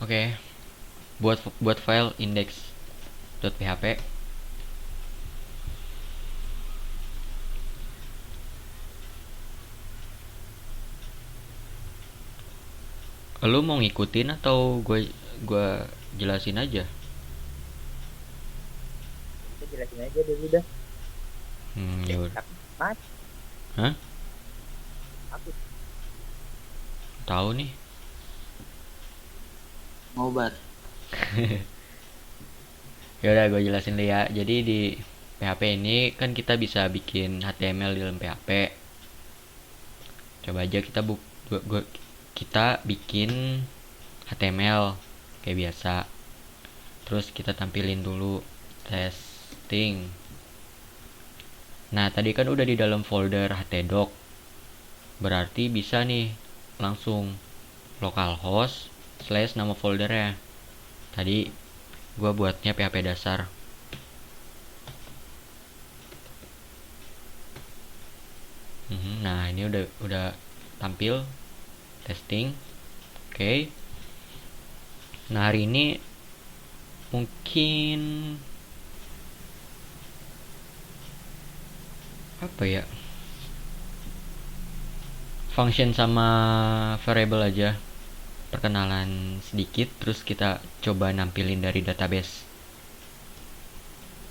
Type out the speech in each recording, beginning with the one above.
Oke, buat file index.php. Lu mau ngikutin atau gue jelasin aja? Kita jelasin aja dulu dah. Ya udah. Tapi mas, Hah? aku Tahu nih. mau bar. Ya udah gue jelasin deh ya. Jadi di PHP ini kan kita bisa bikin HTML di dalam PHP. Coba aja kita bikin HTML kayak biasa. Terus kita tampilin dulu testing. Nah, tadi kan udah di dalam folder htdoc. Berarti bisa nih langsung localhost slash nama foldernya. Tadi gua buatnya PHP dasar. Nah, ini udah tampil testing. Oke. Nah, hari ini mungkin apa ya? Function sama variable aja. Perkenalan sedikit terus kita coba nampilin dari database.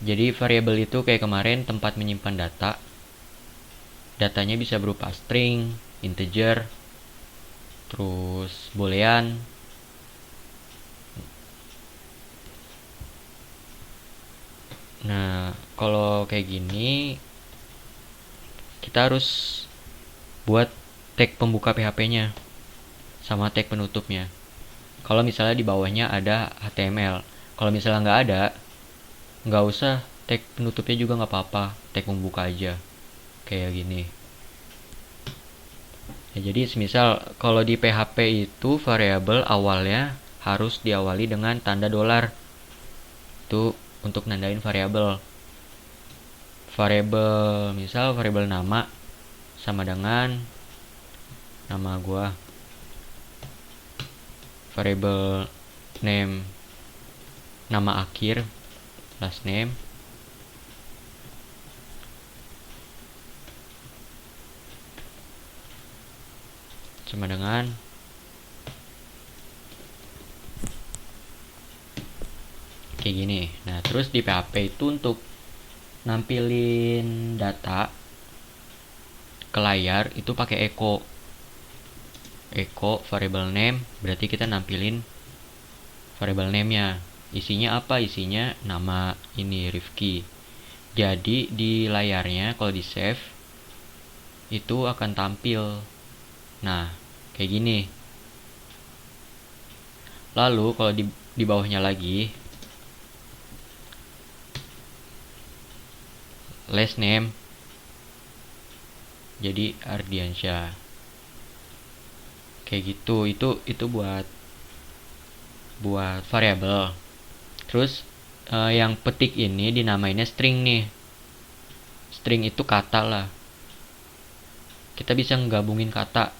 Jadi variable itu kayak kemarin tempat menyimpan data. Datanya bisa berupa string, integer, terus boolean. Nah, kalau kayak gini kita harus buat tag pembuka PHP-nya sama tag penutupnya. Kalau misalnya di bawahnya ada HTML, kalau misalnya nggak ada, nggak usah tag penutupnya juga nggak apa-apa, tag pembuka aja kayak gini. Ya, jadi semisal kalau di PHP itu variabel awalnya harus diawali dengan tanda $. Itu untuk nandain variabel. Misal variabel nama sama dengan nama gua. Variabel name nama akhir last name. Sama dengan kayak gini. Nah, terus di PHP itu untuk nampilin data ke layar itu pakai echo variable name, berarti kita nampilin variable name-nya. Isinya apa? Isinya nama ini Rifki. Jadi di layarnya kalau di save itu akan tampil. Nah, kayak gini. Lalu kalau di bawahnya lagi last name jadi Ardiansyah. Kayak gitu. Itu buat variabel. Terus yang petik ini dinamainnya string nih. String itu kata lah. Kita bisa menggabungin kata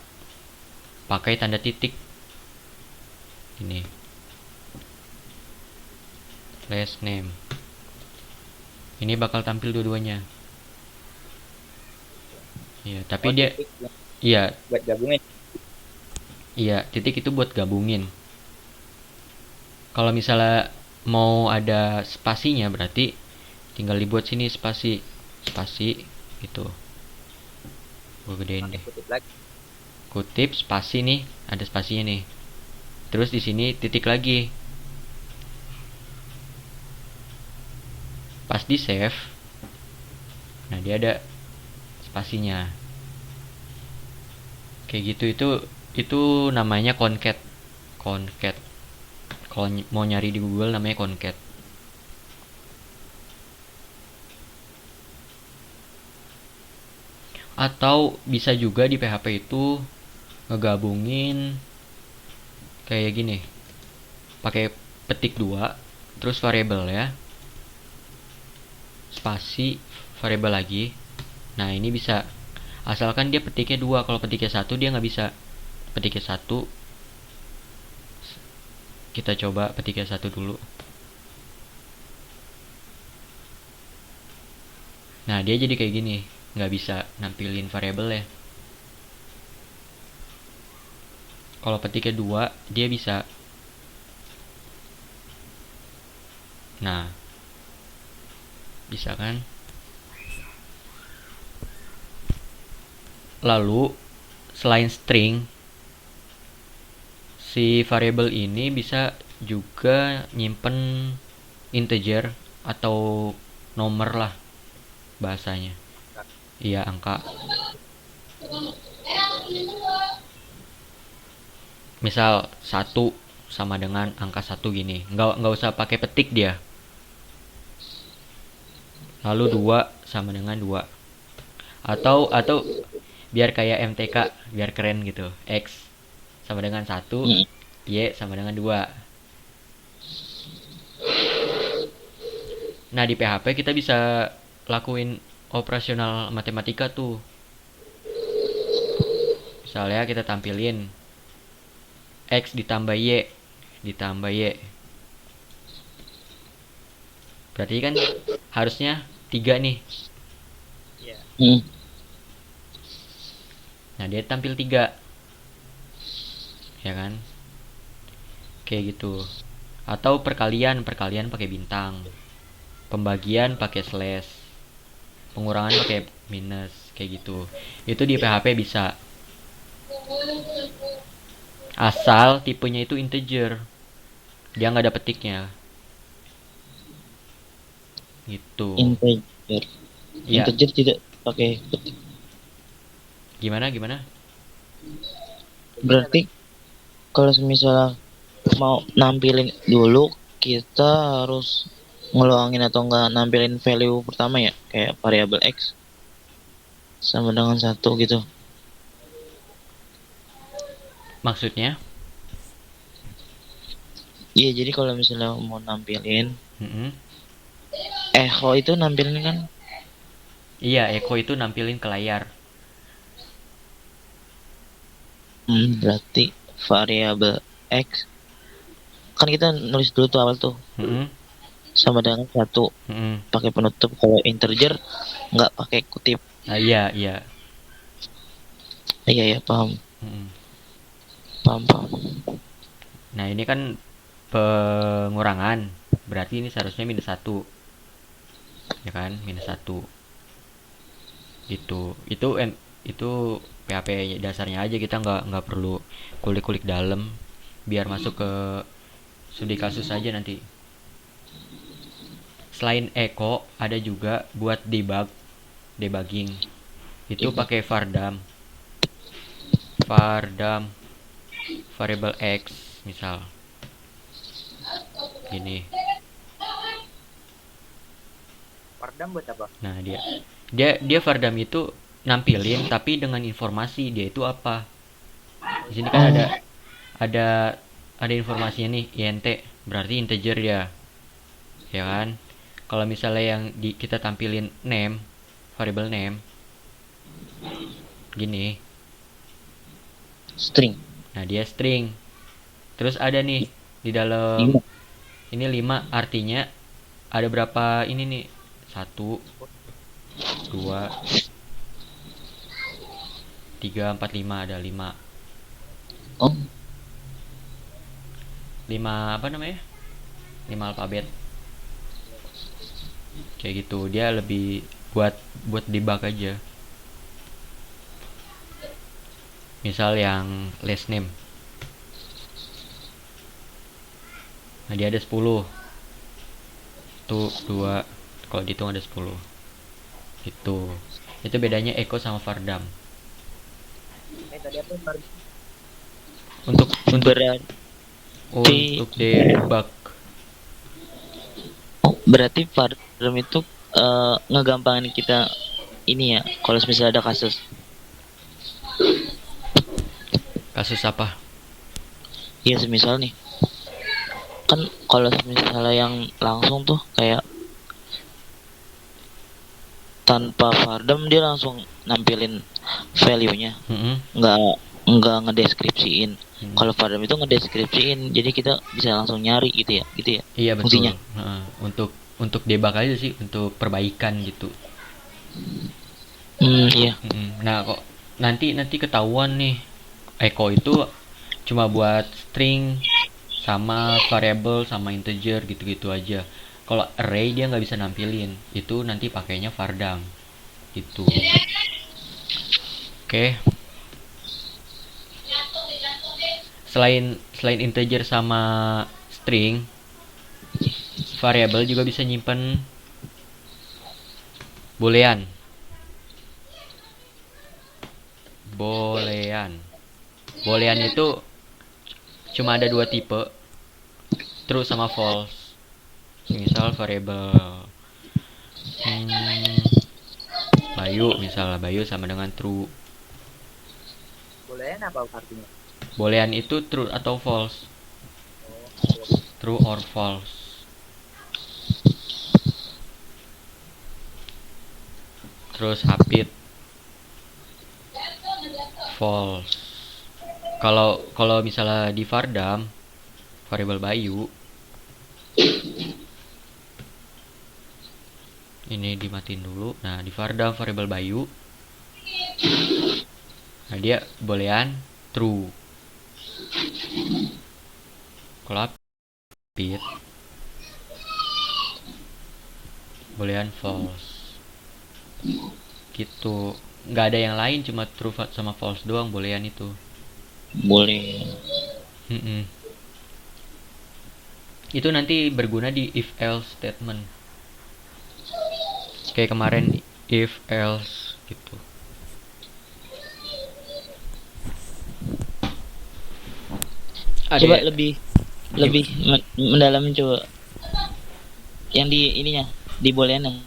pakai tanda titik. Ini last name. Ini bakal tampil dua-duanya. Iya, tapi Oh, dia titik iya, buat gabungin. iya, titik itu buat gabungin. Kalau misalnya mau ada spasinya berarti tinggal dibuat sini spasi gitu. Gue gedein Pakai deh. kutip lagi. Kutip spasi nih, ada spasinya nih. Terus di sini titik lagi. Pas di save, nah dia ada spasinya. Kayak gitu itu namanya concat. Concat. Kalau mau nyari di Google namanya concat. Atau bisa juga di PHP itu ngegabungin kayak gini. Pakai petik dua, terus variabel ya. Spasi variabel lagi. Nah, ini bisa asalkan dia petiknya dua. Kalau petiknya satu dia nggak bisa. Petiknya satu Kita coba petik yang satu dulu. Nah, dia jadi kayak gini, nggak bisa nampilin variabel ya. Kalau petik kedua, dia bisa. Nah, bisa kan? Lalu, selain string, si variabel ini bisa juga nyimpen integer atau nomor lah bahasanya. Iya, angka. Misal 1 sama dengan angka 1 gini. Nggak usah pakai petik dia. Lalu 2 sama dengan 2. Atau biar kayak MTK, biar keren gitu. X sama dengan 1, Y sama dengan 2. Nah, di PHP kita bisa lakuin operasional matematika tuh. Misalnya kita tampilin X ditambah Y ditambah Y. Berarti kan harusnya 3 nih. Iya. Nah, dia tampil 3. Ya kan? Kayak gitu. Atau perkalian pakai bintang. Pembagian pakai slash. Pengurangan pakai minus, kayak gitu. Itu di PHP bisa. Asal tipenya itu integer. Dia nggak ada petiknya. Gitu. Integer. Ya, Integer tidak pakai petik. gimana? Berarti kalau misalnya mau nampilin dulu, kita harus ngeluangin atau enggak nampilin value pertama ya, kayak variabel X sama dengan 1 gitu. Maksudnya? Iya, jadi kalau misalnya mau nampilin Mm-mm. echo itu nampilin kan. Iya, echo itu nampilin ke layar. Berarti variabel X kan kita nulis dulu tuh awal tuh Mm-mm. sama dengan 1 Mm-mm. pakai penutup. Kalau integer nggak pakai kutip. Nah, iya. Iya ya, paham. Mm-mm. Paham. Nah, ini kan pengurangan. Berarti ini seharusnya minus 1. Ya kan? Minus 1. Itu PHP dasarnya aja, kita nggak perlu kulik-kulik dalam biar masuk ke studi kasus aja nanti. Selain echo ada juga buat debugging. Itu pakai vardam variable X misal gini. Pardam buat apa? Nah, dia vardam itu nampilin tapi dengan informasi dia itu apa. Di sini kan ada informasinya nih, int, berarti integer dia. Ya kan? Kalau misalnya yang kita tampilin name, variable name gini. String. Nah, dia string. Terus ada nih di dalam ini 5, artinya ada berapa ini nih? 1 2 3 4 5, ada 5. Oh, 5 apa namanya? 5 alfabet. Kayak gitu. Dia lebih buat debug aja. Misal yang last name. Nah, dia ada 10. 1 2, kalau dihitung ada 10. Itu bedanya echo sama vardam. Tadi apa Pardam? Untuk debug. Berarti Vardam itu ngegampangin kita ini ya, kalau misalnya ada kasus. Kasus apa? Ya semisal nih, kan kalau misalnya yang langsung tuh kayak tanpa Vardam dia langsung nampilin value-nya, Mm-mm. nggak ngedeskripsiin. Kalau Fardam itu ngedeskripsiin, jadi kita bisa langsung nyari gitu ya, Iya betul. fungsinya. Heeh, untuk debug aja sih, untuk perbaikan gitu. Iya. Nah kok nanti nanti ketahuan nih, echo itu cuma buat string sama variable sama integer gitu-gitu aja. Kalau array dia nggak bisa nampilin, itu nanti pakainya Vardam gitu. Oke. Selain selain integer sama string, variable juga bisa nyimpen boolean. Boolean. Boolean itu cuma ada dua tipe, true sama false. Misal variable Bayu, misalnya Bayu sama dengan true. Boleh apa artinya? Boolean itu true atau false. Oh, True or false. Terus Hapit false. Kalau misalnya di Vardam variable Bayu ini dimatiin dulu. Nah, di Vardam variable Bayu, nah dia boolean true. Kalau Hapit boolean false. Gitu. Nggak ada yang lain, cuma true sama false doang boolean itu. Boleh. Mm-mm. Itu nanti berguna di if else statement. Kayak kemarin if else gitu. Coba Ada lebih mendalami coba yang di ininya, di boleannya.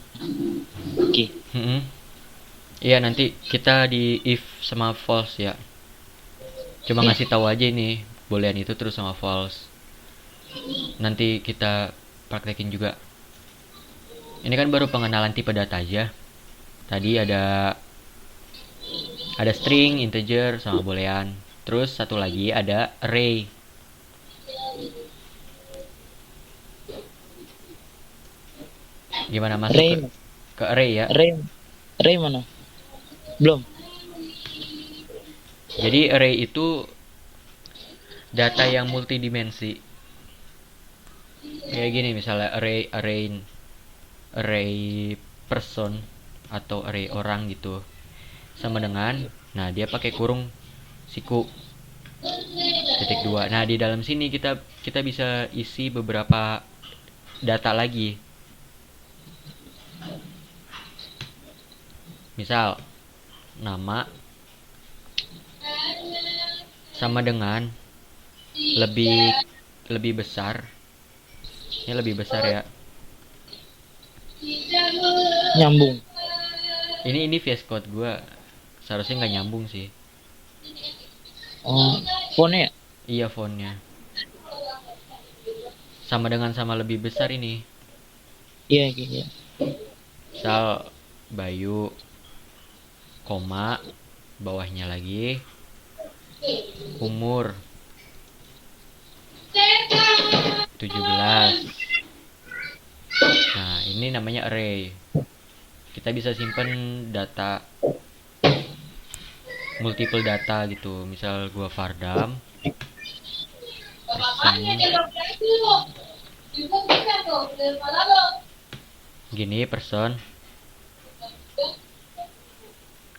Oke. Mm-mm. Iya nanti kita di if sama false ya. Cuma Iya. ngasih tahu aja ini boolean itu terus sama false. Nanti kita praktekin juga. Ini kan baru pengenalan tipe data aja. Tadi ada string, integer sama boolean. Terus satu lagi ada array. Gimana masuk Ray, ke array ya? Ray mana? Belum. Jadi array itu data yang multidimensi. Kayak gini misalnya array person atau array orang gitu. Sama dengan nah dia pakai kurung siku titik dua. Nah, di dalam sini kita bisa isi beberapa data lagi. Misal nama sama dengan lebih lebih besar. Ini lebih besar ya. Nyambung. Ini VS Code gua seharusnya nggak nyambung sih. Oh, fontnya ya? Iya fontnya. Sama dengan sama lebih besar ini. Iya, iya. Misal Bayu koma bawahnya lagi umur 17. Nah, ini namanya array. Kita bisa simpen data multiple data gitu. Misal gua Vardam person gini person.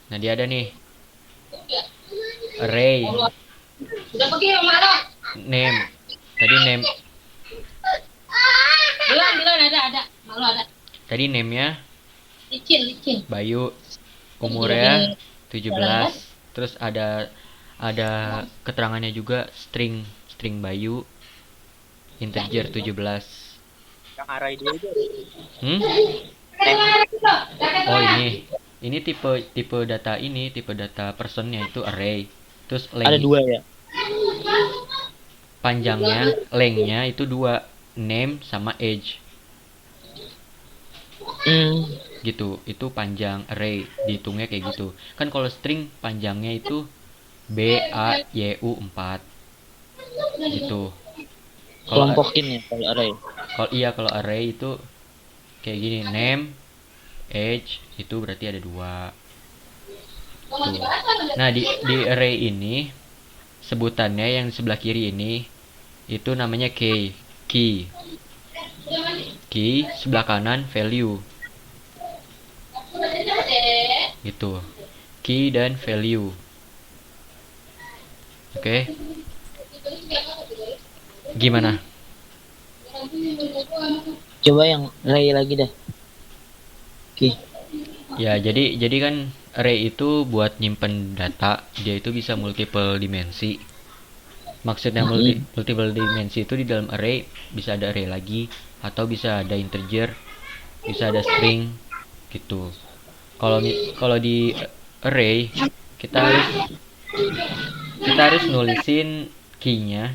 Nah, dia ada nih array name. Tadi name Tadi name-nya licin. Bayu, umurnya 17. Terus ada keterangannya juga string Bayu integer 17. yang array dia itu. Hmm? Oh, ini tipe data personnya itu array. Terus Ada dua ya. panjangnya, lengthnya itu dua, name sama age. Gitu, itu panjang array, dihitungnya kayak gitu. Kan kalau string panjangnya itu BAYU 4. gitu. Kalau Kelompokin ya kalau array. kalau array itu kayak gini, name, age itu berarti ada dua. Tuh. Nah, di array ini sebutannya yang di sebelah kiri ini itu namanya key. Key. Key sebelah kanan value. Gitu. Key dan value. Oke. Gimana? Coba yang array lagi dah. Oke. Ya, jadi kan array itu buat nyimpen data, dia itu bisa multiple dimensi. Maksudnya multiple dimensi itu di dalam array bisa ada array lagi atau bisa ada integer, bisa ada string gitu. Kalau di array kita harus nulisin key-nya,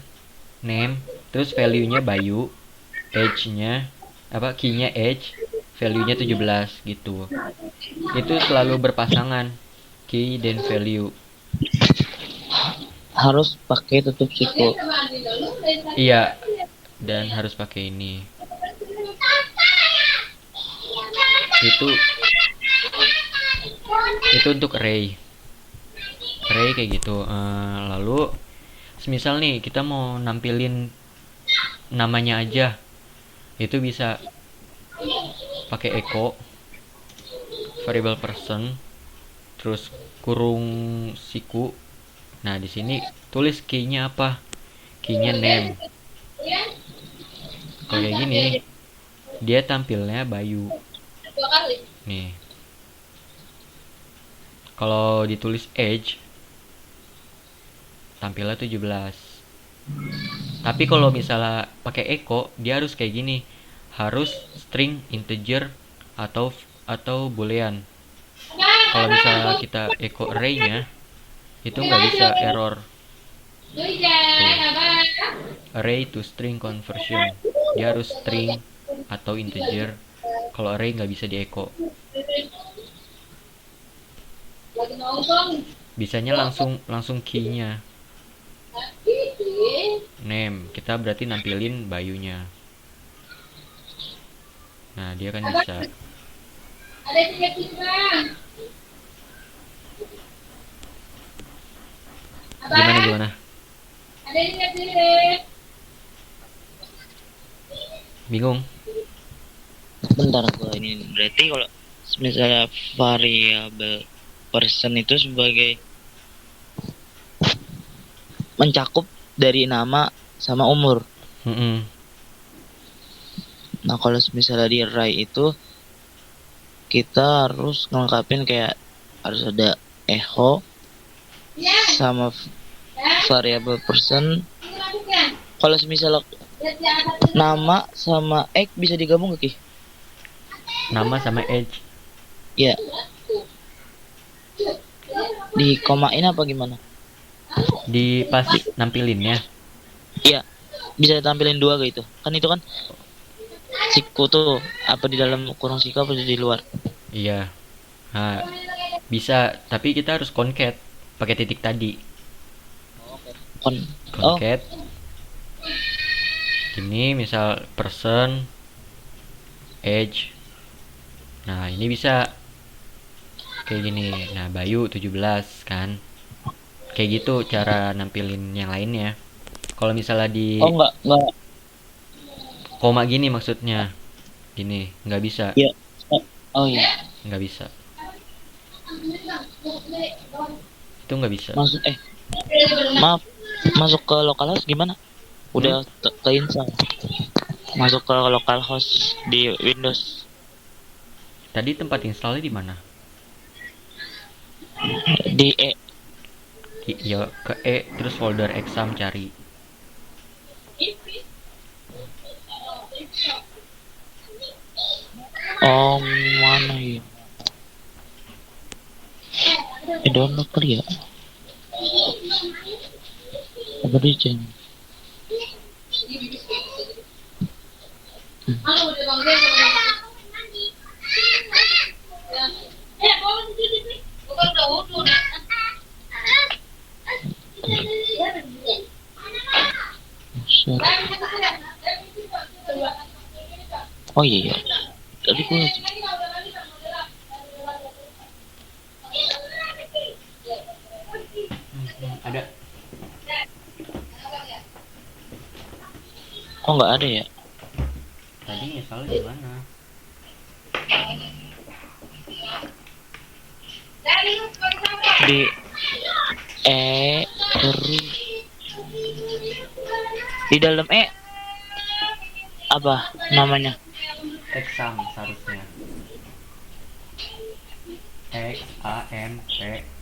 name, terus value-nya Bayu, age-nya key-nya age, value-nya 17 gitu. Itu selalu berpasangan, key dan value. Harus pakai tutup siku. Iya, dan harus pakai ini. Itu untuk array kayak gitu. Lalu semisal nih kita mau nampilin namanya aja, itu bisa pakai echo variable person terus kurung siku. Nah, di sini tulis key-nya apa? Key-nya name. Kalau kayak gini, dia tampilnya Bayu. Nih. Kalau ditulis age, tampilnya 17. Tapi kalau misalnya pakai echo, dia harus kayak gini. Harus string, integer, atau boolean. Kalau misalnya kita echo array-nya, itu nggak bisa, error. Tuh. Array to string conversion, dia harus string atau integer. Kalau array nggak bisa di echo. Bisanya langsung key-nya name, kita berarti nampilin Bayunya. Nah, dia kan bisa. Gimana? Bingung? Bentar gua ini berarti kalau misalnya variabel person itu sebagai mencakup dari nama sama umur. Nah, kalau misalnya di array itu kita harus ngelengkapin kayak harus ada echo sama variabel person. Kalau misalnya nama sama egg bisa digabung gak, Ki? Nama sama age. Ya. Di komain apa gimana? Di pas nampilinnya. Iya. Bisa tampilin dua gitu. Kan itu kan siku tuh apa di dalam kurung siku apa di luar? Iya. Nah, bisa, tapi kita harus concat pakai titik tadi. Concat. Gini, misal person, age. Nah, ini bisa kayak gini. Nah, Bayu 17 kan. Kayak gitu cara nampilin yang lainnya. Kalau misalnya di enggak. koma gini maksudnya. Gini, nggak bisa. Iya. Oh iya. Nggak bisa. Itu nggak bisa. Maaf. Masuk ke localhost gimana? Udah ke install. Masuk ke localhost di Windows. Tadi tempat installnya di mana? Di E. Ya, ke E terus folder exam cari. Oh, mana ya? Download kali ya? Apa di jam? Oh iya, tadi gue Ada. kok nggak ada ya? Tadi install di mana? Di terus di dalam apa namanya? Exam seharusnya. XAMPP.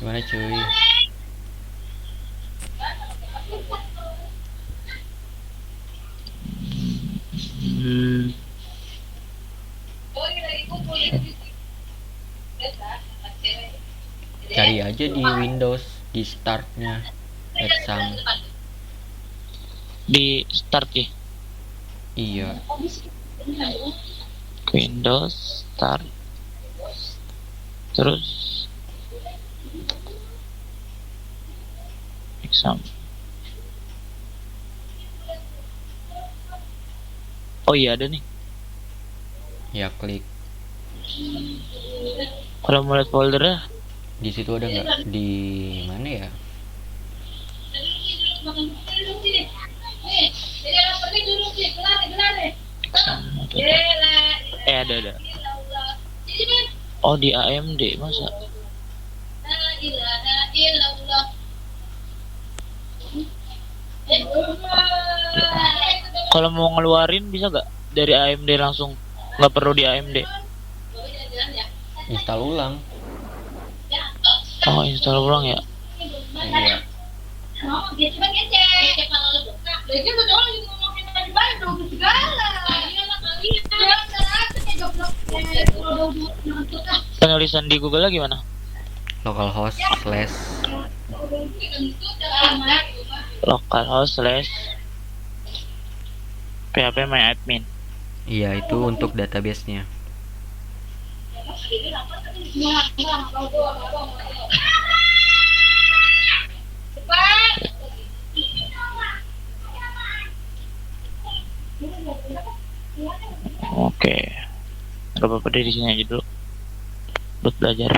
Gimana cuy? Hmm, Cari aja di Windows, di startnya Exam. di start ya. Iya. Windows start terus exam. Oh iya ada nih. Ya klik. Kalau mau lihat foldernya Di situ ada nggak? Di mana ya? ada. Oh di AMD masa? Kalau mau ngeluarin bisa gak dari AMD langsung? Nggak perlu di AMD. Install ulang. Oh install ulang ya. Iya. Penulisan di Google gimana? Localhost slash. Localhost slash php my admin. Iya, itu untuk database-nya. Oke. Gak apa-apa deh di sini aja dulu. Buat belajar.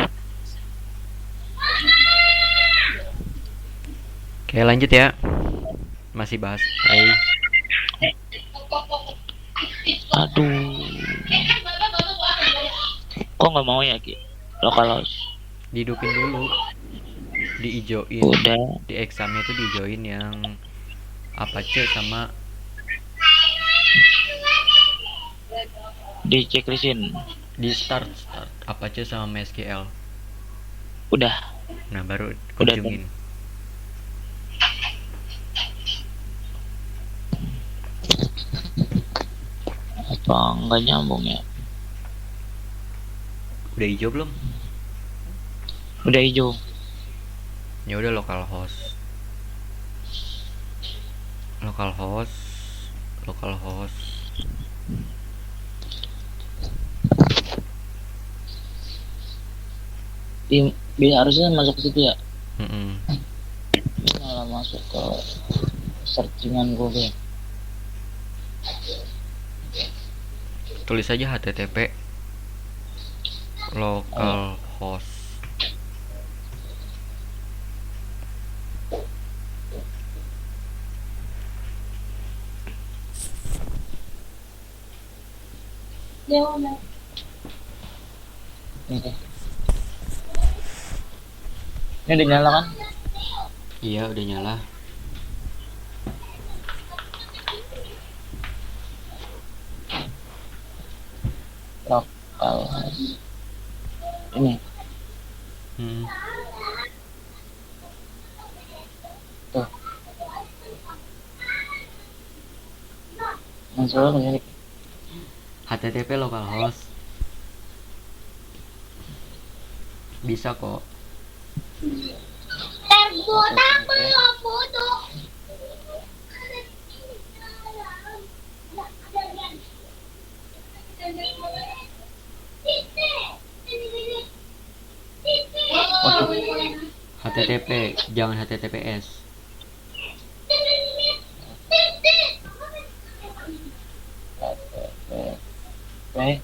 Oke, lanjut ya. Masih bahas Ray. Aduh. Kok nggak mau ya Ki? Localhost. Dihidupin dulu. Diijoin. Udah. Di examnya itu diijoin yang Apache sama Di checklistin. di start Apache sama MySQL. Udah. Nah, baru Udah, kunjungin. Apa nggak nyambung ya? Udah hijau belum? Udah hijau. Ya udah localhost. Bisa harusnya masuk ke situ ya. Mm-mm. Malah masuk ke searchingan Google. Tulis aja http localhost. Ini udah nyala kan? Iya, udah nyala. Localhost. Ini. Tuh. Masalah ini. HTTP localhost bisa kok. HTTP jangan HTTPS. Oke.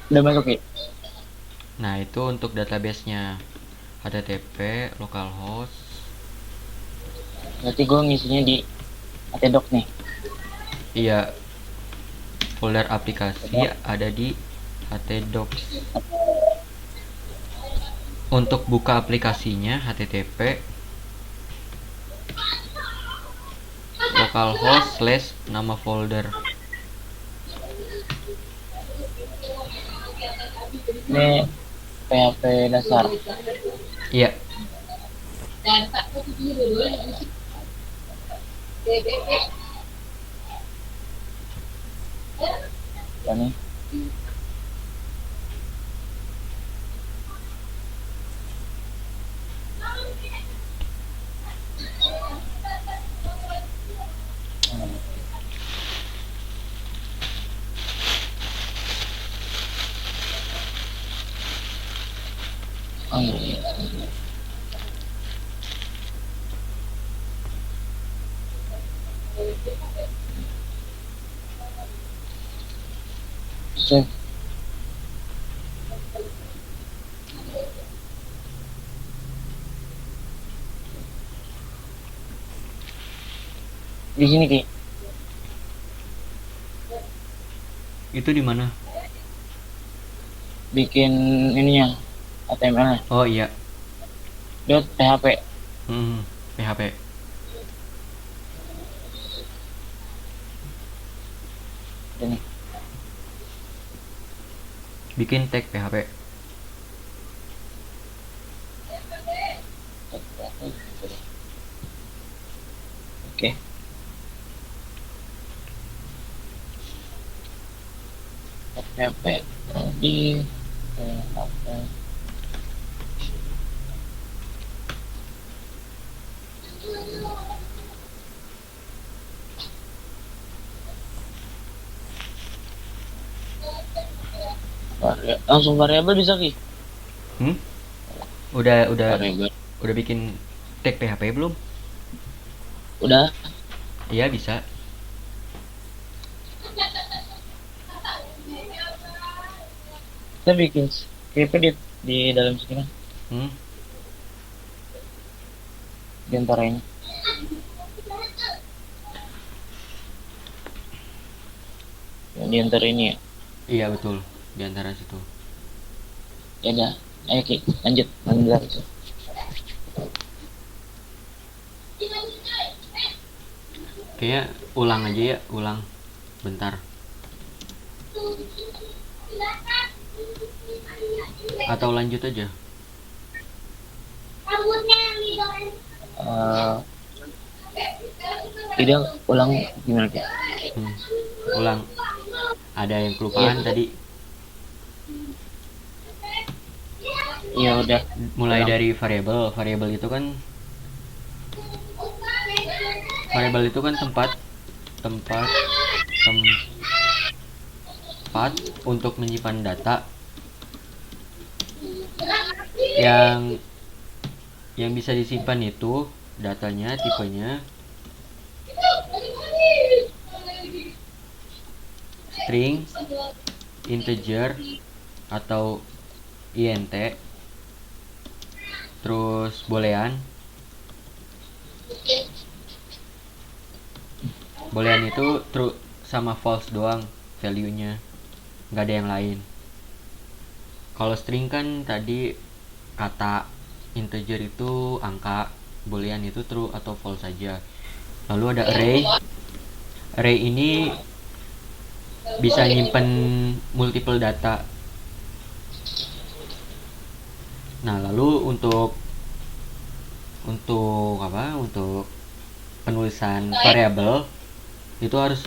Ini udah masuk ya. Nah, itu untuk database-nya. HTTP localhost. Berarti gue ngisinya di htdoc nih. Iya, folder aplikasi ada di htdocs. Untuk buka aplikasinya http localhost / nama folder. Ini PHP dasar. Iya, Ini oh iya. Save. Di sini Ki. itu di mana? Bikin ininya HTML-nya. Oh iya, .php. PHP. Ini. Bikin tag PHP. Oke. PHP di PHP. Langsung variabel bisa Ki? Udah Variabel. udah bikin tag PHP belum? Udah. Iya, bisa. Kita bikin script di dalam sini kan. Di antara ini. Di antara ini ya. Iya, betul. Di antara situ. Ya udah. Ayo Ki, lanjut. Lanjut. Kayaknya ulang aja ya, ulang. Bentar. Atau lanjut aja. Tidak ulang gimana Ki? Ulang. Ada yang kelupaan tadi. Iya udah. Mulai Ulang. dari variabel. Variabel itu kan tempat untuk menyimpan data yang bisa disimpan itu datanya tipenya string, integer atau int, terus boolean itu true sama false doang value-nya, nggak ada yang lain. Kalau string kan tadi kata integer itu angka, boolean itu true atau false saja. Lalu ada array. Array ini bisa nyimpen multiple data. Nah, lalu untuk penulisan variabel itu harus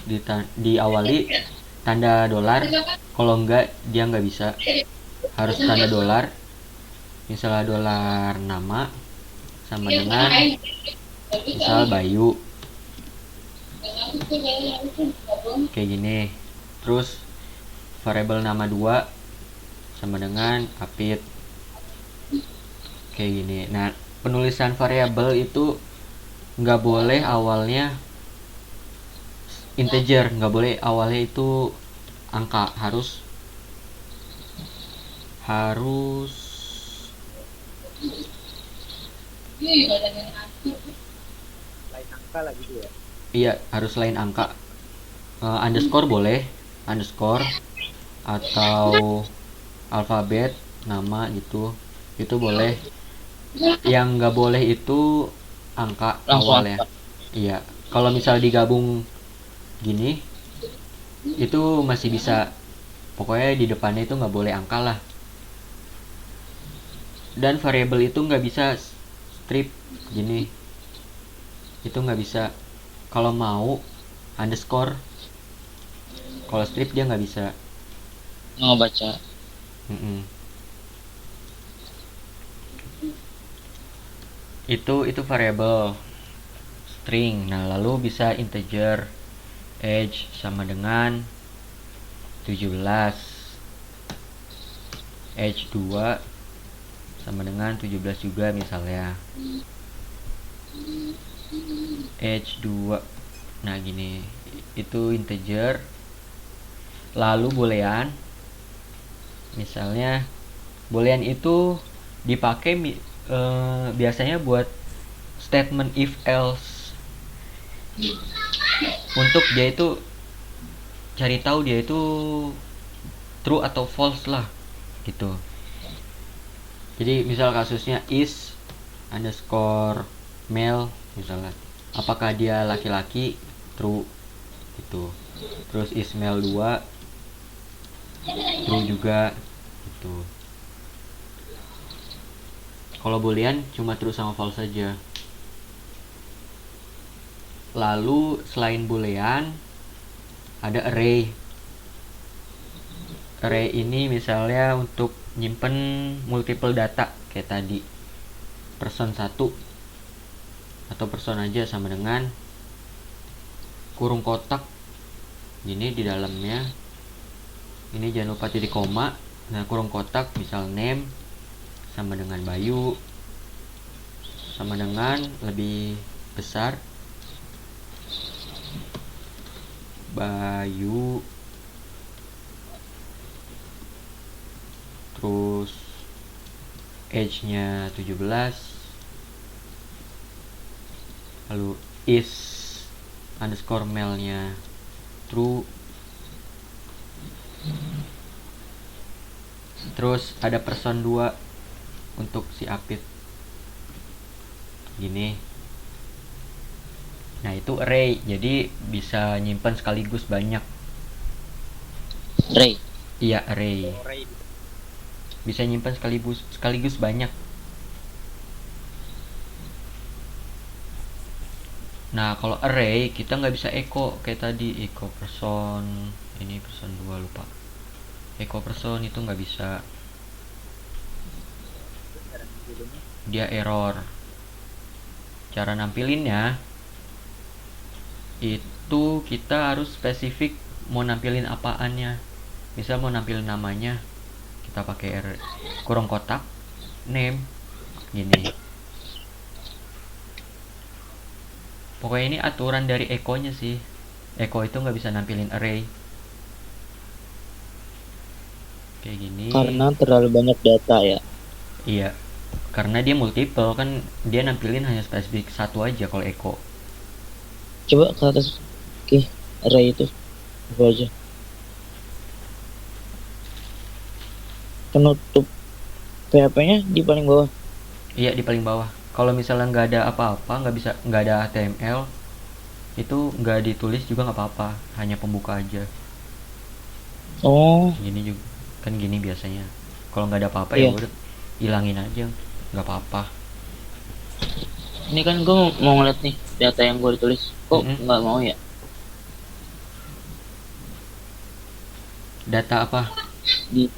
diawali tanda dolar. Kalau enggak dia nggak bisa, harus tanda dolar. Misalnya dolar nama sama dengan misal Bayu, kayak gini. Terus variabel nama 2 sama dengan Apit, kayak gini. Nah, penulisan variabel itu nggak boleh awalnya integer, nggak boleh awalnya itu angka, harus Lain angka lah gitu ya. iya, harus lain angka. Underscore boleh, underscore atau alfabet nama gitu, itu boleh. Yang nggak boleh itu angka Langsung awal ya. Iya, kalau misal digabung gini itu masih bisa, pokoknya di depannya itu nggak boleh angka lah. Dan variabel itu nggak bisa strip gini, itu nggak bisa. Kalau mau underscore, kalau strip dia nggak bisa. nggak baca. Mm-mm. Itu variabel string. Nah, lalu bisa integer. Age sama dengan 17. Age 2 sama dengan 17 juga misalnya. Age 2. Nah, gini. Itu integer. Lalu boolean. Misalnya boolean itu dipakai biasanya buat statement if else, untuk dia itu cari tahu dia itu true atau false lah gitu. Jadi misal kasusnya is underscore male misalnya, apakah dia laki-laki, true gitu. Terus is male 2 true juga gitu. Kalau boolean cuma true sama false saja. Lalu selain boolean ada array. Array ini misalnya untuk nyimpen multiple data kayak tadi. Person 1 atau person aja sama dengan kurung kotak gini di dalamnya. Ini jangan lupa titik koma. Nah, kurung kotak misal name sama dengan Bayu sama dengan lebih besar Bayu, terus age-nya 17, lalu is underscore male-nya true. Terus ada person 2 untuk si Apit gini. Nah, itu array, jadi bisa nyimpan sekaligus banyak. Ray. Iya, array. Array gitu. Bisa nyimpan sekaligus banyak. Nah, kalau array kita nggak bisa echo kayak tadi, echo person, ini person 2 lupa. Echo person itu nggak bisa, Cara nampilinnya. dia error. Cara nampilinnya itu kita harus spesifik mau nampilin apaannya. Misal mau nampilin namanya, kita pakai kurung kotak name gini. Pokoknya ini aturan dari echo-nya sih. Echo itu nggak bisa nampilin array kayak gini. Karena terlalu banyak data ya. Iya, karena dia multiple kan, dia nampilin hanya spesifik satu aja kalau echo. Coba ke atas. Oke, Ray itu apa aja? Penutup PHP-nya di paling bawah. Iya, di paling bawah. Kalau misalnya nggak ada apa-apa, nggak ada HTML, itu nggak ditulis juga nggak apa-apa, hanya pembuka aja. Oh, Gini juga kan gini biasanya. Kalau nggak ada apa-apa ya iya. udah hilangin aja, nggak apa-apa. Ini kan gue mau ngeliat nih data yang gue tulis. Kok Mm-mm. nggak mau ya? Data apa? Di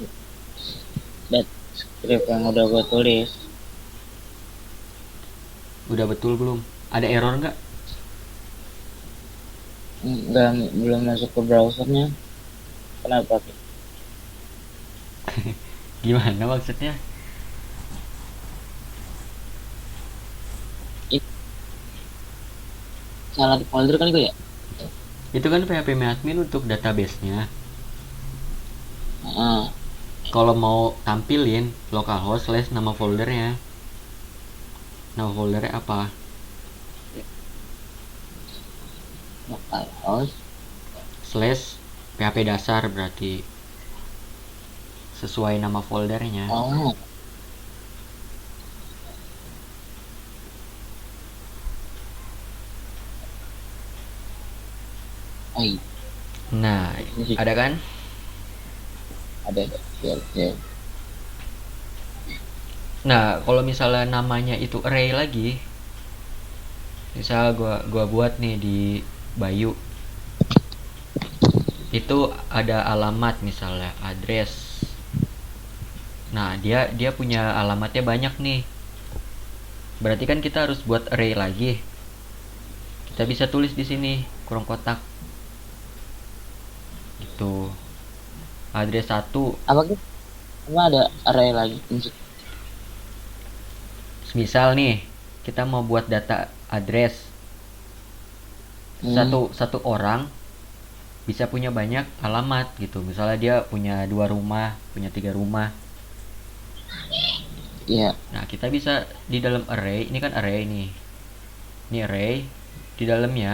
dat script yang udah gue tulis. Udah betul belum? Ada error nggak? Nggak, belum masuk ke browsernya. Kenapa? Gimana maksudnya? Salah di folder kali gue ya? Itu kan PHP admin untuk database-nya. Ah, Kalau mau tampilin localhost slash nama foldernya. Nama foldernya apa? localhost. Slash PHP dasar berarti sesuai nama foldernya. Oh, ai, Nah, ini sih ada kan? ada. Ya, ya. Nah, kalau misalnya namanya itu array lagi, misal gua buat nih di Bayu, itu ada alamat misalnya address. Nah, dia punya alamatnya banyak nih. Berarti kan kita harus buat array lagi. Kita bisa tulis di sini kurung kotak. Itu address 1. Apa gitu? Emang ada array lagi? Misal nih, kita mau buat data address. Hmm, Satu orang bisa punya banyak alamat gitu. Misalnya dia punya 2 rumah, punya 3 rumah. iya. Nah, kita bisa di dalam array, ini kan array nih. Ini array, di dalamnya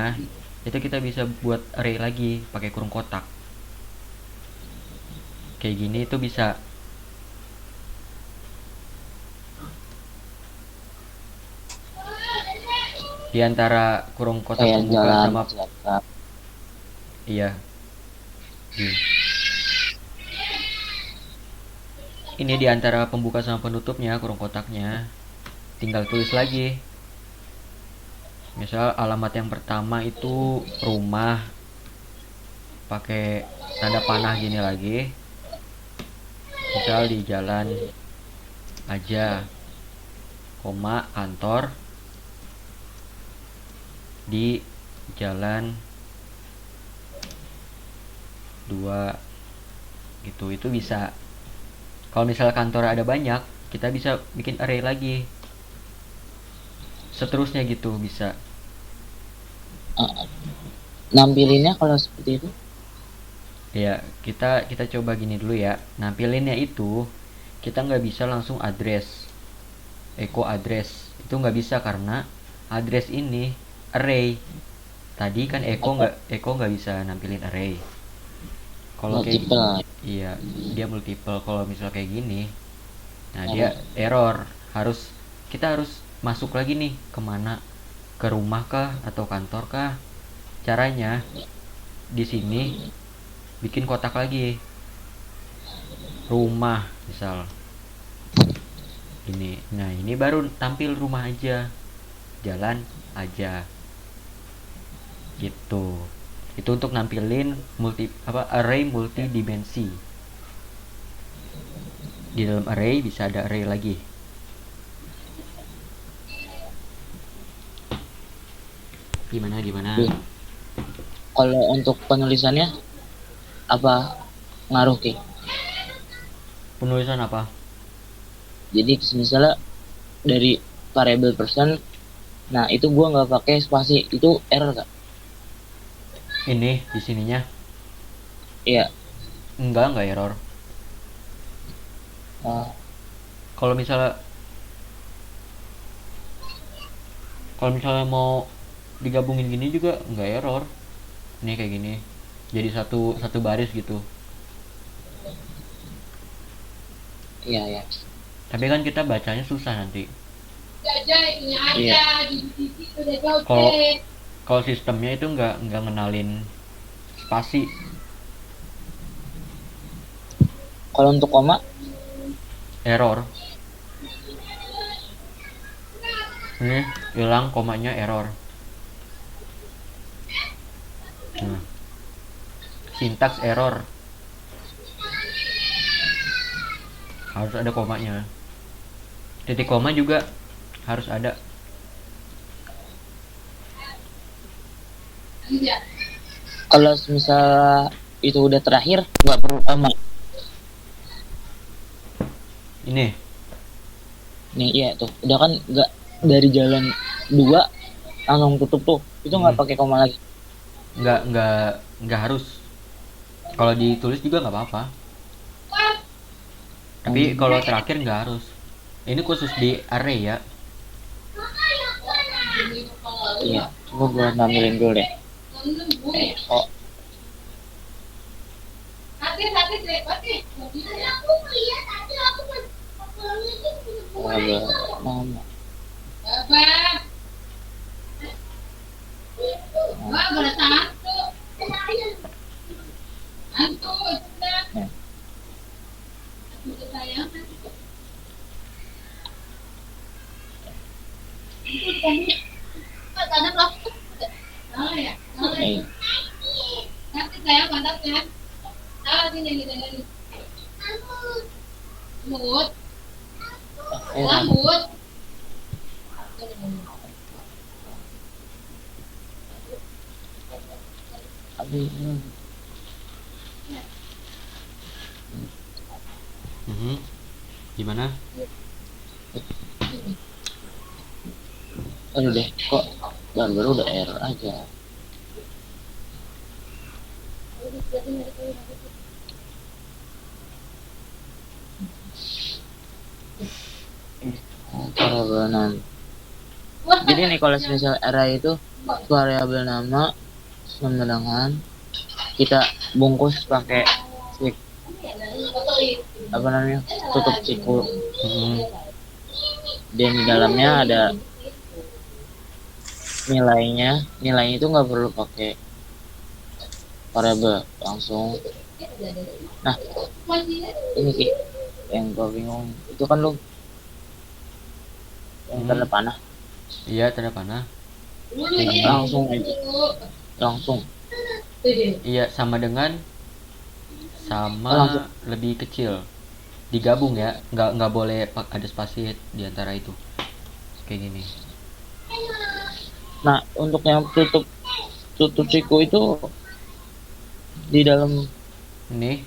itu kita bisa buat array lagi pakai kurung kotak. Kayak gini itu bisa. Di antara kurung kotak Kayak pembuka jalan sama siapa? iya. Ini di antara pembuka sama penutupnya kurung kotaknya. Tinggal tulis lagi. Misal alamat yang pertama itu rumah pakai tanda panah gini lagi. Misal di jalan aja, koma kantor di jalan 2 gitu. Itu bisa. Kalau misalnya kantor ada banyak, kita bisa bikin array lagi. Seterusnya gitu bisa. Ah, nampilinnya kalau seperti itu? Ya, kita coba gini dulu ya. Nampilinnya itu kita nggak bisa langsung address, echo address. Itu nggak bisa karena address ini array. Tadi kan echo nggak bisa nampilin array. Kalau kayak Multiple. iya, dia multiple. Kalau misal kayak gini, nah dia Error. error. Kita harus masuk lagi nih kemana? Ke rumah kah atau kantor kah? Caranya di sini bikin kotak lagi. Rumah misal. Ini. Nah, ini baru tampil rumah aja. Jalan aja. Gitu. Itu untuk nampilin array multidimensi. Di dalam array bisa ada array lagi. Gimana? Kalau untuk penulisannya apa ngaruh Ki? Penulisan apa? Jadi misalnya dari variable person, nah itu gua nggak pakai spasi, itu error kak? Ini di sininya Iya. enggak error. Oh, Kalau misalnya mau digabungin gini juga enggak error. Ini kayak gini. Jadi satu baris gitu. iya ya. Tapi kan kita bacanya susah nanti. Iya. Kalau kalau sistemnya itu nggak ngenalin spasi. Kalau untuk koma, Error. Ini hilang komanya, error. Nah, sintaks error. Harus ada komanya. Titik koma juga harus ada. kalau misal itu udah terakhir, nggak perlu koma. Ini Nih, iya tuh. Udah kan nggak dari jalan 2 langsung tutup tuh. Itu nggak pakai koma lagi. nggak harus. Kalau ditulis juga nggak apa-apa. Tapi kalau terakhir nggak harus. Ini khusus di array ya. Iya, coba gue nampilin dulu deh. Oh, nama. Nah, nih. Nah. Tapi Gimana? aduh deh, kok baru udah error aja. Variabel nama. Jadi nih kalau misal array itu variabel nama sama dengan kita bungkus pakai apa namanya, tutup siku. Dan di dalamnya ada nilainya itu nggak perlu pakai variabel, langsung. Nah, ini Ki, yang gua bingung itu kan lu yang tanda panah. Iya, tanda panah. Langsung aja, langsung. Iya, sama Langsung. lebih kecil. Digabung ya, nggak boleh ada spasi di antara itu. Kayak gini. Nah, untuk yang tutup siku itu di dalam Ini,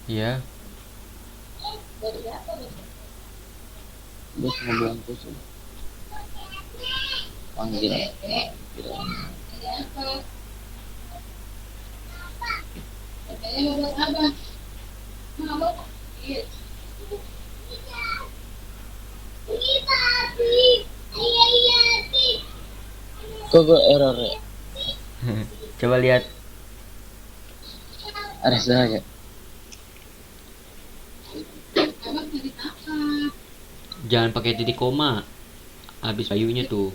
iya. bus ngebungkus panggil. Kok gue error ya? Coba lihat. Ada saja. Jangan pakai titik koma. Habis bayunya tuh.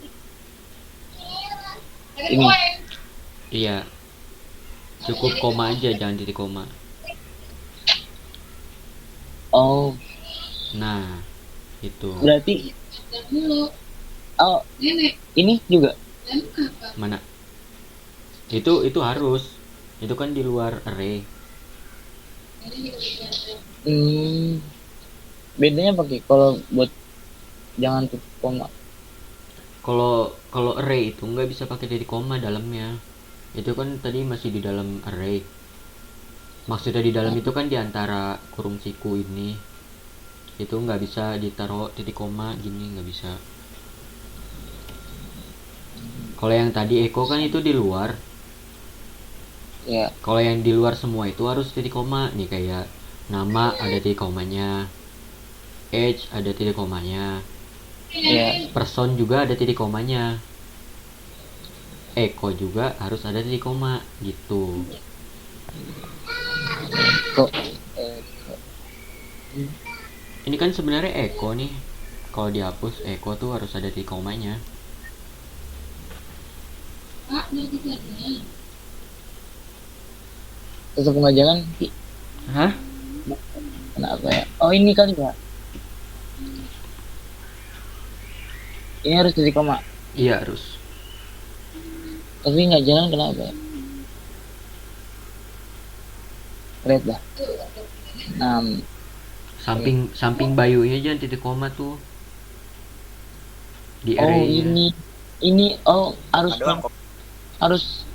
Ini Iya. Cukup koma aja, jangan titik koma. oh Nah, itu. berarti oh ini juga Mana? Itu harus. Itu kan di luar array. bedanya pakai kalau buat jangan tutup koma. Kalau array itu nggak bisa pakai titik koma dalamnya. Itu kan tadi masih di dalam array. Maksudnya di dalam itu kan di antara kurung siku ini. Itu nggak bisa ditaruh titik koma gini, nggak bisa. Kalau yang tadi Eko kan itu di luar. Ya, Kalau yang di luar semua itu harus titik koma. Nih kayak nama ada titik komanya, age ada titik komanya, ya. person juga ada titik komanya, Eko juga harus ada titik koma gitu. Kok Ini kan sebenarnya echo nih. Kalau dihapus echo tuh harus ada titik komanya. Tetap nggak jalan. Hah? Kenapa ya? Oh ini kali ya. Ini harus titik koma. Iya harus. Tapi nggak jalan kenapa ya? Red dah. 6. Samping Bayu aja jangan titik koma tuh. Di Oh array-nya. ini harus Ada doang kok. harus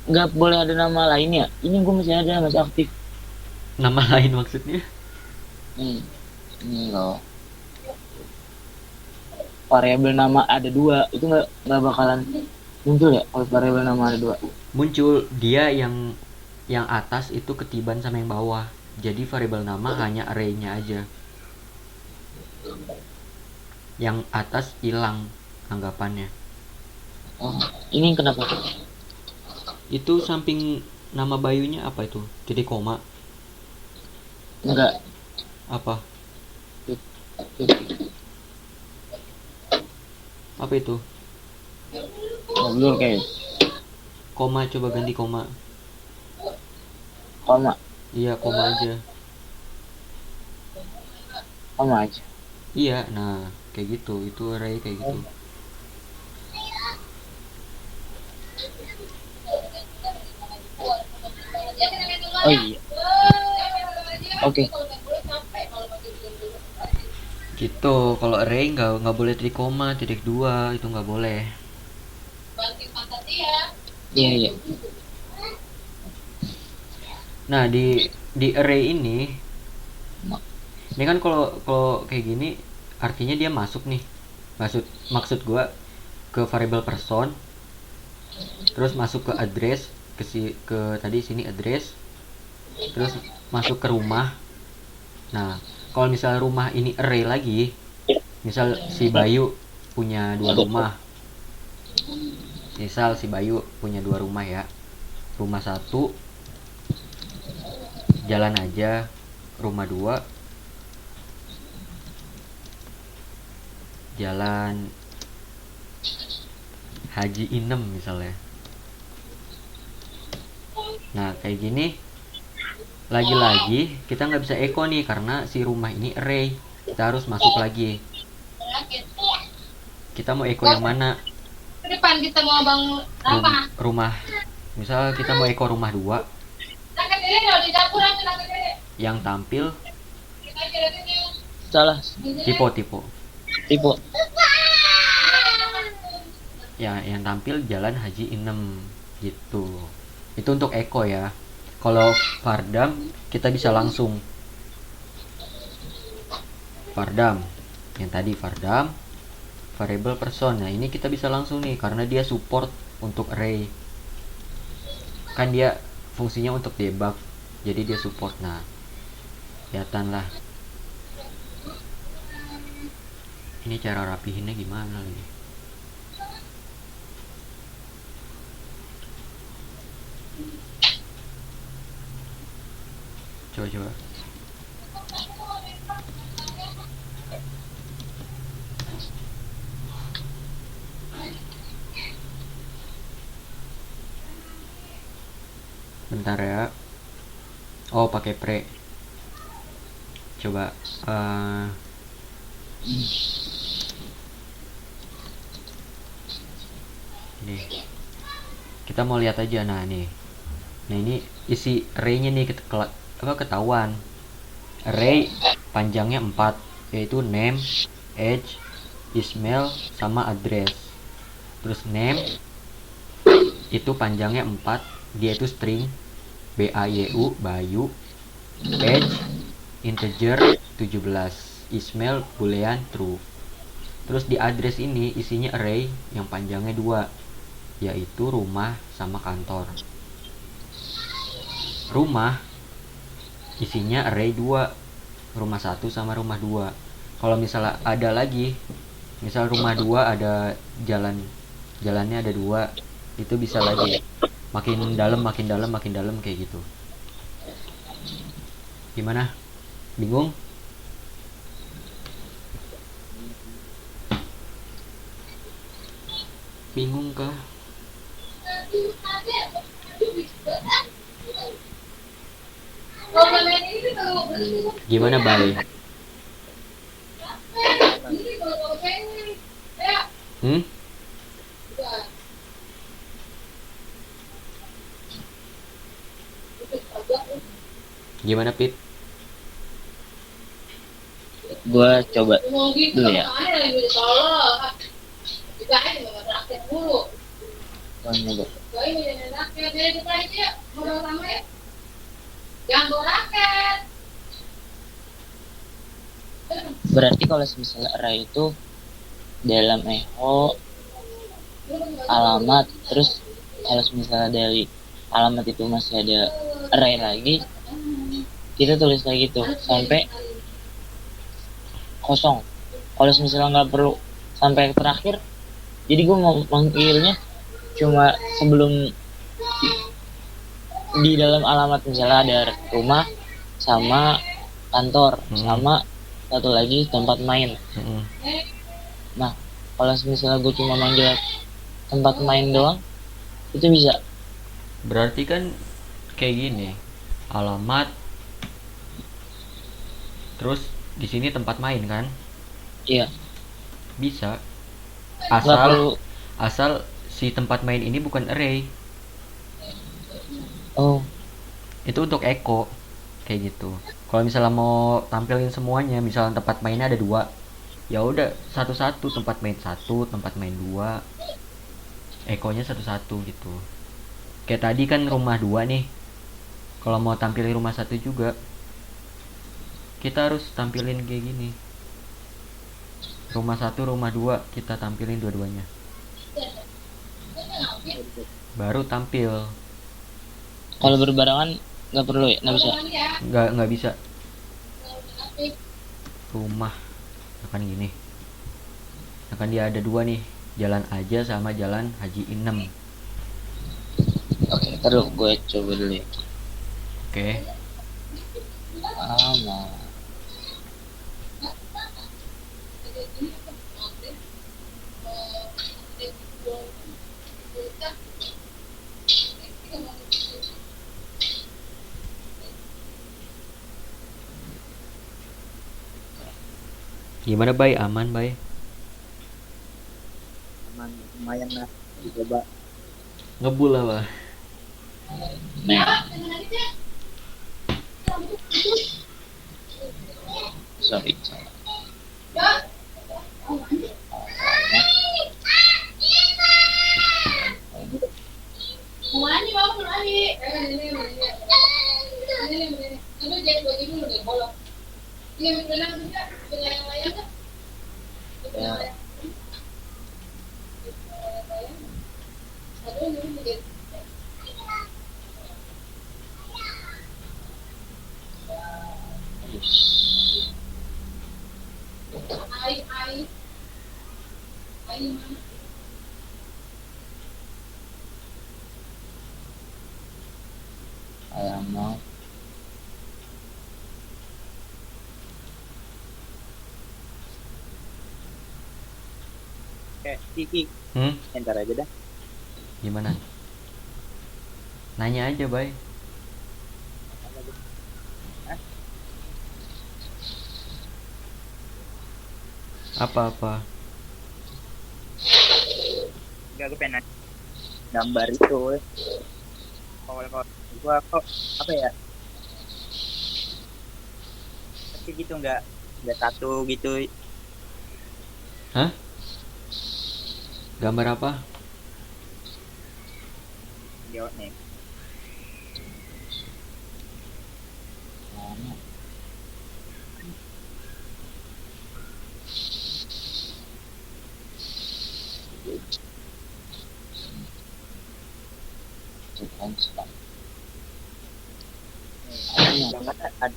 nggak boleh ada nama lain ya. Ini gue masih ada, masih aktif. Nama lain maksudnya? Ini loh. Variabel nama ada 2 itu nggak bakalan muncul ya kalau variabel nama ada 2. Muncul dia yang atas itu ketiban sama yang bawah. Jadi variabel nama hanya array-nya aja. Yang atas hilang anggapannya. Oh, ini kenapa? Itu samping nama Bayunya apa itu? Titik koma. Enggak. Apa? Apa itu? Ngobrol guys. Koma, coba ganti koma. Koma Iya, koma aja. aja. Iya, nah kayak gitu. Itu array kayak gitu. Oh iya. Oke. Gitu. Kalau array nggak boleh titik koma, titik dua itu nggak boleh. Iya iya. Nah di array ini kan kalau kayak gini artinya dia masuk nih. Maksud gua ke variable person, terus masuk ke address, ke tadi sini address, terus masuk ke rumah. Nah kalau misal rumah ini array lagi, misal si Bayu punya 2 rumah, misal si Bayu punya 2 rumah ya, rumah 1 jalan aja, rumah 2 jalan Haji Inem misalnya. Nah kayak gini lagi-lagi kita nggak bisa echo nih karena si rumah ini array. Kita harus masuk lagi. Kita mau echo yang mana? Ke depan kita mau bangun apa? Rumah. Misal kita mau echo rumah 2 yang tampil Salah. tipe Tipe. yang tampil jalan Haji Inem gitu. Itu untuk echo ya. Kalau Fardam kita bisa langsung Fardam yang tadi Fardam variable person. Nah ini kita bisa langsung nih karena dia support untuk array, kan dia fungsinya untuk debug, jadi dia support. Nah kelihatan lah ini cara rapihinnya gimana lagi. Coba bentar ya. Oh pakai pre. Coba ini kita mau lihat aja. Nah ini isi array-nya nih ketahuan. Array panjangnya 4 yaitu name, age, email sama address. Terus name itu panjangnya 4, dia itu string BAYU Bayu, age integer 17, email boolean true. Terus di address ini isinya array yang panjangnya 2 yaitu rumah sama kantor. Rumah isinya array 2, rumah 1 sama rumah 2. Kalau misalnya ada lagi, misal rumah 2 ada jalannya ada 2, itu bisa lagi makin dalam kayak gitu. Gimana? Bingung? Bingung kah? Gimana, Bay? Hmm? Gimana, Pit? Gue coba dulu ya. Gue nyoba. Berarti kalau misalnya array itu dalam echo alamat, terus kalau misalnya dari alamat itu masih ada array lagi, kita tulis lagi tuh sampai kosong. Kalau misalnya nggak perlu sampai terakhir, jadi gue mau manggilnya cuma sebelum di dalam alamat, misalnya ada rumah sama kantor sama satu lagi tempat main. Nah, kalau misalnya gue cuma manggil tempat main doang, itu bisa. Berarti kan kayak gini, alamat, terus di sini tempat main kan? Iya. Bisa. Nggak perlu. Asal si tempat main ini bukan array. Oh, Itu untuk echo kayak gitu. Kalau misalnya mau tampilin semuanya, misalnya tempat mainnya ada 2, ya udah satu-satu, tempat main 1, tempat main 2, echo-nya satu-satu gitu. Kayak tadi kan rumah 2 nih. Kalau mau tampilin rumah 1 juga, kita harus tampilin kayak gini. Rumah 1, rumah 2, kita tampilin dua-duanya. Baru tampil. kalau berbarengan nggak perlu ya, nggak bisa. Nggak bisa. Rumah akan gini. Akan dia ada 2 nih, Jalan Aja sama Jalan Haji Inem. Oke, taruh gue coba dulu ya. Oke. Alamat. Gimana, Bay? Aman, Bay? Aman, lumayan lah dicoba. Ngebul apa? Nah, sorry. Ya, terus alamat. Kiki, ntar aja dah. Gimana? Nanya aja, Bay. Apa-apa? Enggak, gue pengen nanya gambar itu. Kalau gua kok apa ya? Pasti gitu nggak satu gitu. Hah? Gambar apa? Jawab nih. Alamat. Itu kan sekarang. Gambar ada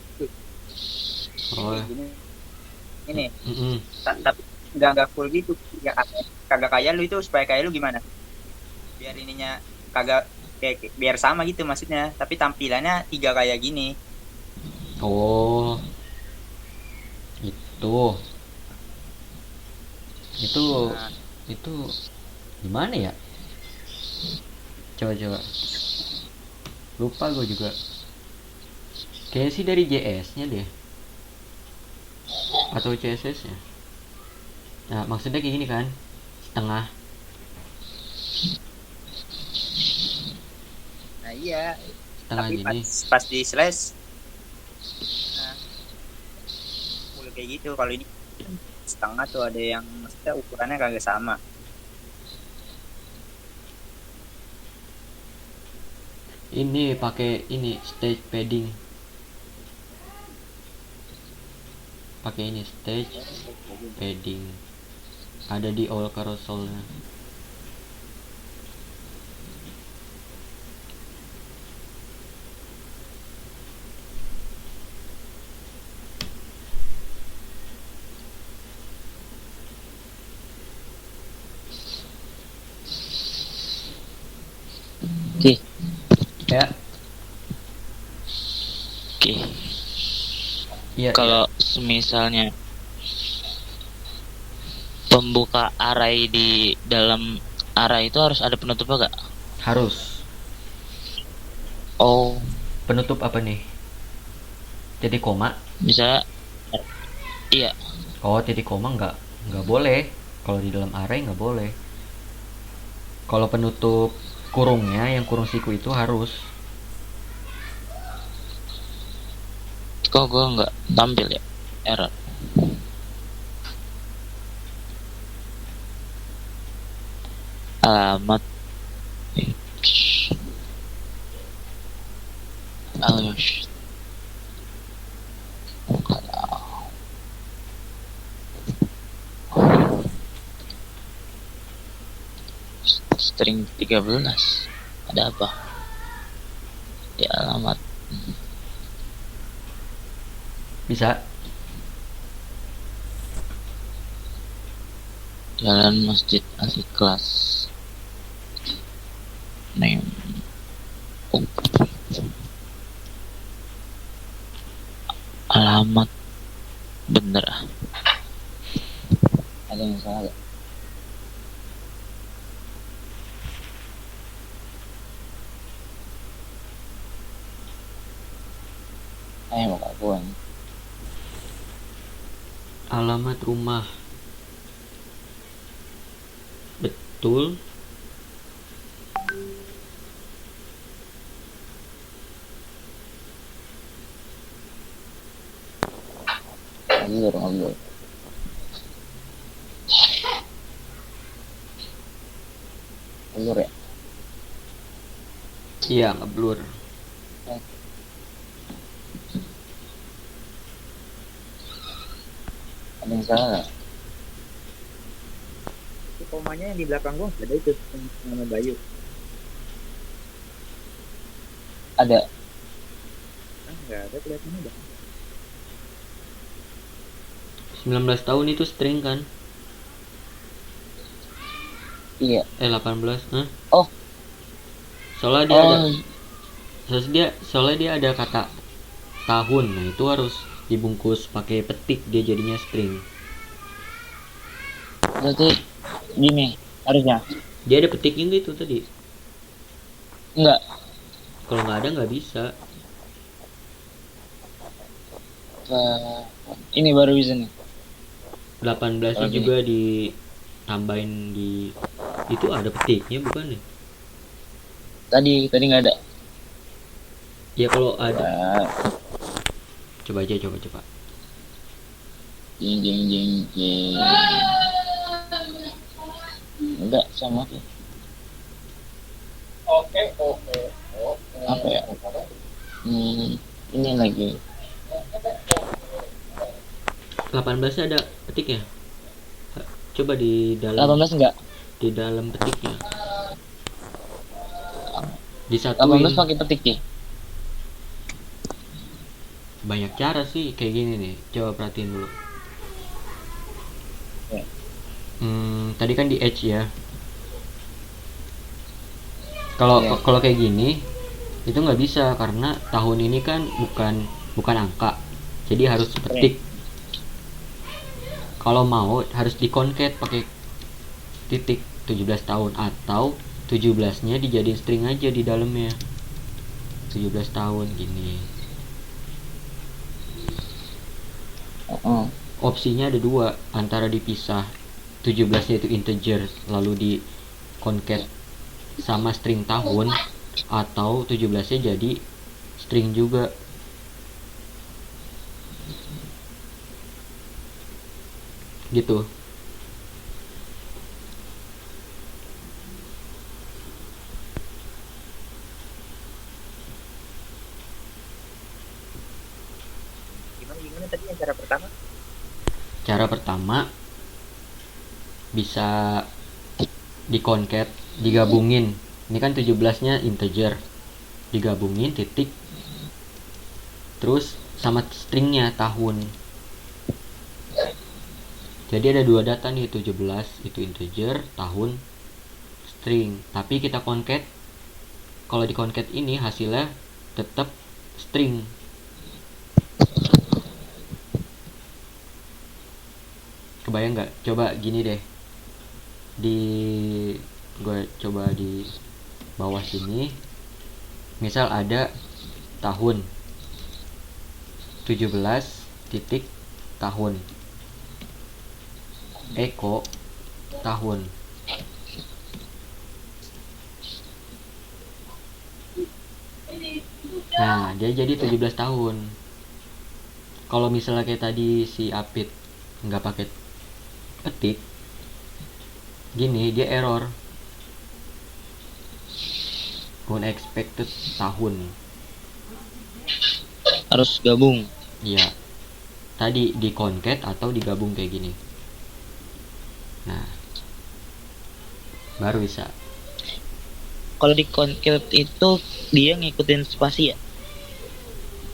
Oh. ini. Mm-mm. Tapi nggak full gitu. Ya kagak kayak lu itu, supaya kayak lu gimana? Biar ininya kagak kayak biar sama gitu maksudnya, tapi tampilannya 3 kayak gini. Oh. Itu. Nah, Itu Gimana ya? Coba. Lupa gue juga. Kayaknya sih dari JS-nya deh. Atau CSS-nya. Nah, maksudnya kayak gini kan. Setengah. Nah iya, Setengah tapi gini. pas di slash, nah boleh kayak gitu. Kalau ini setengah tuh ada yang maksudnya ukurannya kagak sama. Ini pakai ini stage padding. Pakai ini stage padding. Ada di all carousel-nya. Oke. Ya. Oke. Iya. Kalau semisalnya pembuka array di dalam array itu harus ada penutupnya gak? Harus. Oh, Penutup apa nih? Titik koma. misalnya iya. Oh, titik koma nggak boleh. Kalau di dalam array nggak boleh. Kalau penutup kurungnya, yang kurung siku itu harus. Kok gue nggak tampil ya? Error. Alamat. Alamat. String 13. Ada apa? Di alamat. Bisa. Jalan Masjid Al-Ikhlas. Name. Oh. Alamat. Bener ah. Ada yang salah gak? Ayo bakal buang. Alamat rumah. Betul. Ngabur. Ngabur ya? Iya, ngeblur. Ada yang salah gak? Itu komanya yang di belakang gua nggak ada itu nama Bayu. Ada. Nggak ada kelihatannya dah. 19 tahun itu string kan? Iya. 18, hah? Oh. Soalnya dia ada soalnya dia ada kata tahun. Nah, itu harus dibungkus pakai petik, dia jadinya string. Berarti gini harusnya. Dia ada petiknya gitu tadi. Enggak. Kalau nggak ada nggak bisa. Ini baru bisa nih. 18 nya Oke. juga ditambahin di itu ada petiknya bukan ya? Tadi nggak ada. Ya kalau ada. Ya. Coba. Jing. Enggak sama. Oke. Apa ya? Ini lagi. 18 nya ada petiknya. Coba di dalam 18 enggak? di dalam petiknya. 18 Disatuin. pakai petik ya? Banyak cara sih kayak gini nih. Coba perhatiin dulu. Ya. Tadi kan di edge ya. Kalau Iya. kalau kayak gini itu nggak bisa karena tahun ini kan bukan angka. Jadi harus petik. Kalau mau harus dikonket pakai titik. 17 tahun, atau 17-nya dijadiin string aja di dalamnya, 17 tahun gini. Opsinya ada dua, antara dipisah 17-nya itu integer lalu di concat sama string tahun, atau 17-nya jadi string juga. Gitu. Gimana tadi yang cara pertama? Cara pertama bisa di concat, digabungin. Ini kan 17-nya integer, digabungin titik terus sama stringnya tahun. Jadi ada dua data nih, 17 itu integer, tahun string. Tapi kita concat, kalau di concat ini hasilnya tetap string. Kebayang nggak? Coba gini deh, gue coba di bawah sini, misal ada tahun 17 titik tahun, Eko tahun. Nah, dia jadi 17 tahun. Kalau misalnya kayak tadi si Apit nggak pakai ketik, gini dia error. Unexpected tahun. Harus gabung. Iya. Tadi di concat atau digabung kayak gini. Nah, baru bisa. Kalau di concat itu dia ngikutin spasi ya?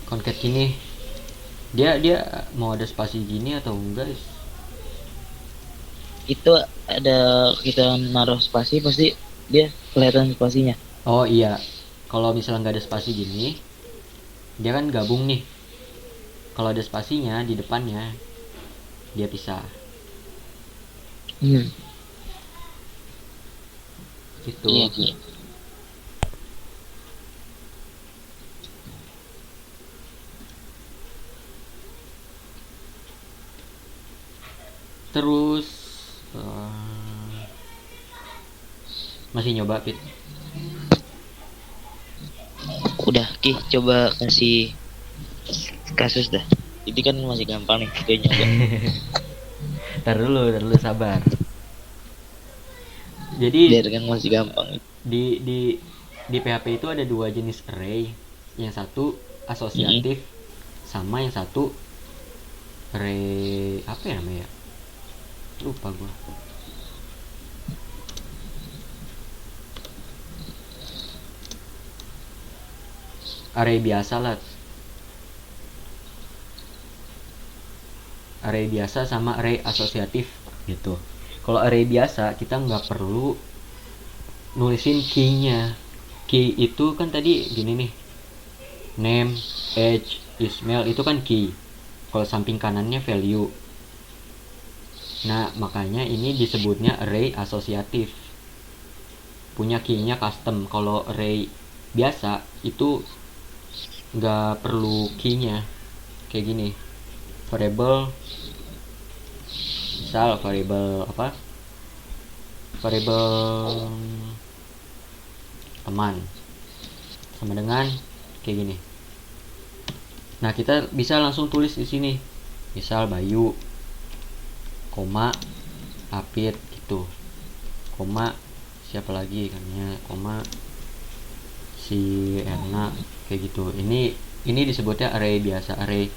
Concat gini, dia mau ada spasi gini atau enggak? Itu ada, kita naruh spasi pasti dia kelihatan spasinya. Oh iya, kalau misalnya nggak ada spasi gini, dia kan gabung nih. Kalau ada spasinya di depannya, dia pisah. Gitu. Iya, iya. Terus masih nyoba Pit? Udah, Ki, coba kasih kasus dah. Ini kan masih gampang nih, dia nyoba. Ntar dulu sabar. Jadi Biar kan masih gampang. di PHP itu ada dua jenis array. Yang satu asosiatif, sama yang satu array apa ya namanya? Lupa gua. Array biasa lah. Array biasa sama array asosiatif gitu. Kalau array biasa kita nggak perlu nulisin key-nya. Key itu kan tadi gini nih, name, age, Ismail itu kan key. Kalau samping kanannya value. Nah makanya ini disebutnya array asosiatif, punya key-nya custom. Kalau array biasa itu nggak perlu key-nya, kayak gini, variable, misal variable apa, variable teman sama dengan kayak gini. Nah kita bisa langsung tulis di sini, misal Bayu, koma Apit gitu, koma siapa lagi kannya, koma si Erna, kayak gitu. Ini disebutnya array biasa, array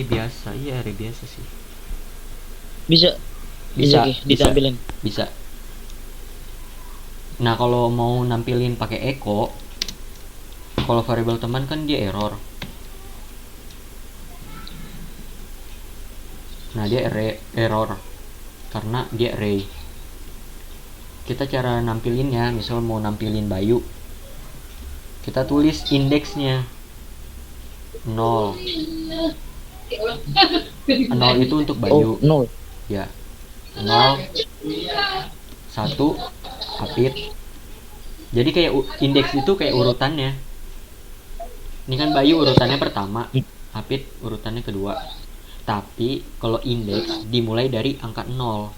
biasa. Iya, array biasa sih. Bisa Ki, ditampilin. Bisa. Nah kalau mau nampilin pakai echo, kalau variable teman kan dia error. Nah dia error karena dia array. Kita cara nampilinnya, misal mau nampilin Bayu, kita tulis indeksnya 0. 0 itu untuk Bayu. Oh, 0. Ya. 0, 1, Apit. Jadi kayak indeks itu kayak urutannya. Ini kan Bayu urutannya pertama, Apit urutannya kedua. Tapi kalau indeks dimulai dari angka 0.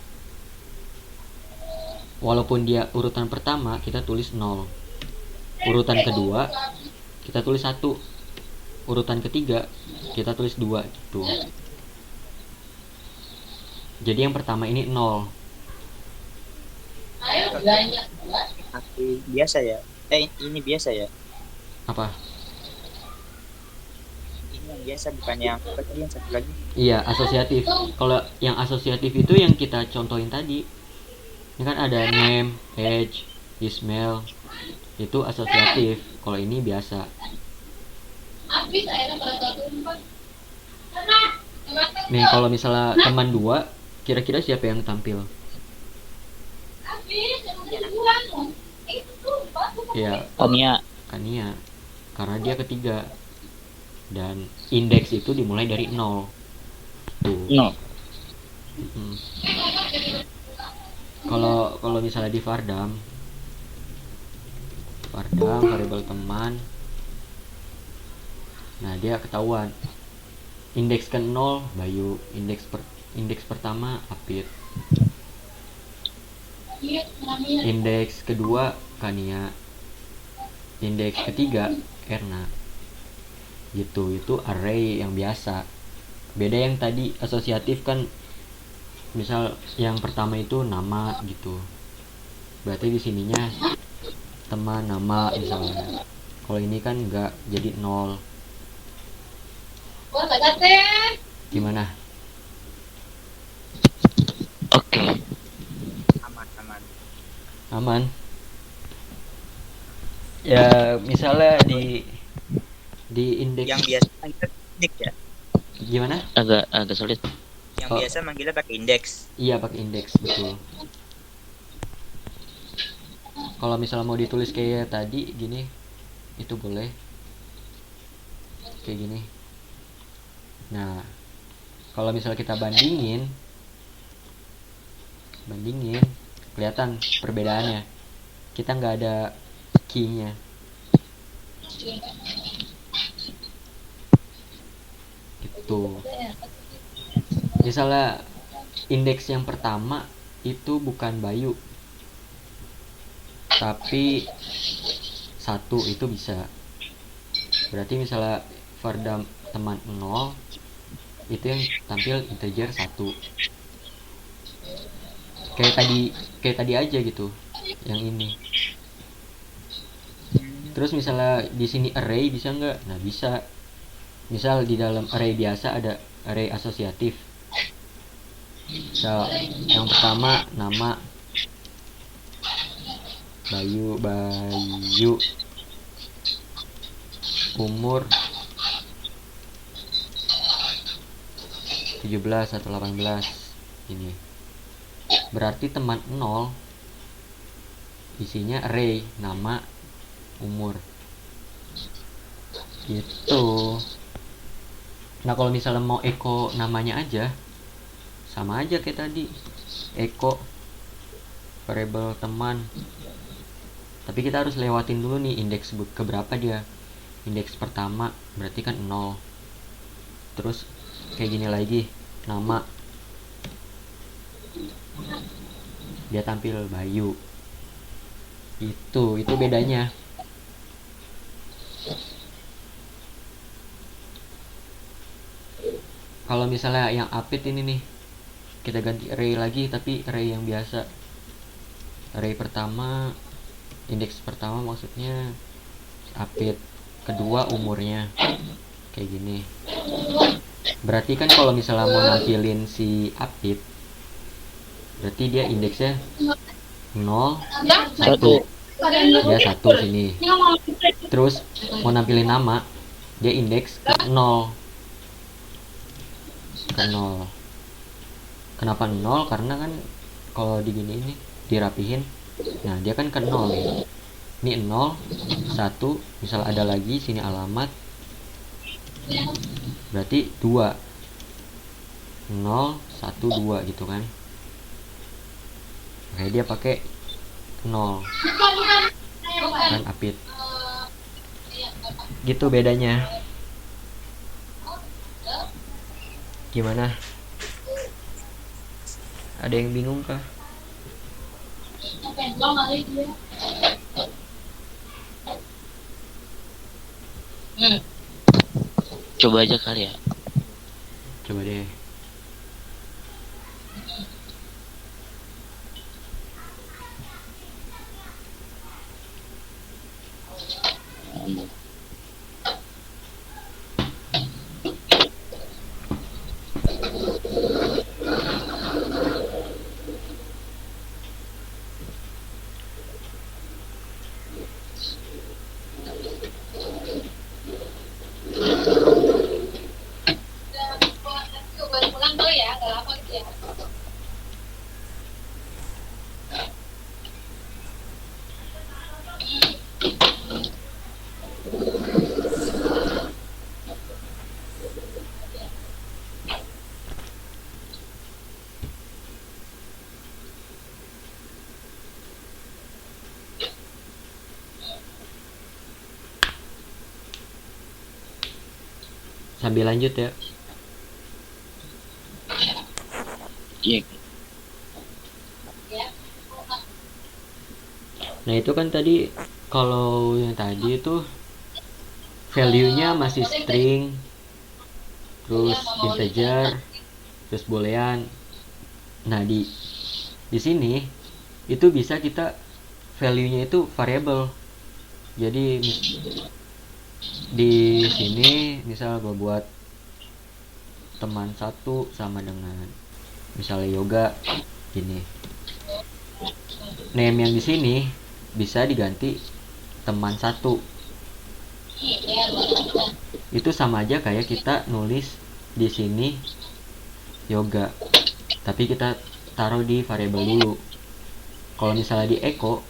Walaupun dia urutan pertama, kita tulis 0. Urutan kedua, kita tulis 1. Urutan ketiga, kita tulis 2 gitu. Jadi yang pertama ini 0. Masih biasa ya. Ini biasa ya. Apa? Ini yang biasa, bukan yang apa tadi yang satu lagi. Iya, asosiatif. Kalau yang asosiatif itu yang kita contohin tadi. Ini kan ada name, age, Ismail. Itu asosiatif. Kalau ini biasa. Nih, kalau misalnya teman 2, kira-kira siapa yang tampil? Ya, Tania. Kania. Karena dia ketiga. Dan indeks itu dimulai dari 0. Tuh. No. Kalau misalnya di Fardam variabel teman, nah dia ketahuan indeks ke 0 Bayu, indeks pertama Apit, indeks kedua Kania, indeks ketiga Erna. Gitu, itu array yang biasa. Beda yang tadi asosiatif kan, misal yang pertama itu nama gitu, berarti di sininya teman nama misalnya. Kalau ini kan enggak, jadi 0. Gimana? Oke. Aman. Aman? Ya misalnya di indeks Yang biasa manggilnya indeks ya. gimana? Agak sulit. Yang Oh. biasa manggilnya pakai indeks. Iya, pakai indeks, betul. Kalau misalnya mau ditulis kayak tadi gini, itu boleh kayak gini. Nah, kalau misalnya kita bandingin, kelihatan perbedaannya. Kita nggak ada key-nya. Gitu. Misalnya indeks yang pertama itu bukan Bayu, tapi 1, itu bisa. Berarti misalnya Fardam teman 0, itu yang tampil integer 1. Kayak tadi aja gitu, yang ini. Terus misalnya di sini array bisa nggak? Nah, bisa. Misal di dalam array biasa ada array asosiatif. Misal yang pertama nama Bayu, umur 17 atau 18 ini. Berarti teman 0 isinya array nama, umur. Gitu. Nah, kalau misalnya mau echo namanya aja, sama aja kayak tadi. Echo variabel teman. Tapi kita harus lewatin dulu nih indeks keberapa dia. Indeks pertama berarti kan 0. Terus kayak gini lagi, nama. Dia tampil Bayu. Itu bedanya. Kalau misalnya yang Apit ini nih, kita ganti array lagi, tapi array yang biasa. Array pertama, indeks pertama maksudnya Apit, kedua umurnya, kayak gini. Berarti kan kalau misalnya mau nampilin si Apit, berarti dia indeksnya 0, 1. Dia 1 sini. Terus mau nampilin nama, dia indeks ke 0. Ke 0. Kenapa 0? Karena kan kalau digini ini dirapihin, nah dia kan ke 0 nih. Ini 0, 1, misal ada lagi sini alamat, berarti 2. 0, 1, 2 gitu kan. Makanya dia pakai 0 Bukan. kan Apit. Gitu bedanya. Gimana? Ada yang bingung kah? Pendulum kali dia. Coba aja kali ya. Coba deh. Baru pulang tuh ya, gak lama gitu ya. Sambil lanjut ya. Iya. Nah itu kan tadi, kalau yang tadi itu value-nya masih string, terus integer, terus boolean. Nah di sini itu bisa kita value-nya itu variable. Jadi di sini misal gue buat teman satu sama dengan misalnya yoga gini. Name yang di sini bisa diganti teman satu. Itu sama aja kayak kita nulis di sini yoga, tapi kita taruh di variabel dulu. Kalau misalnya di echo,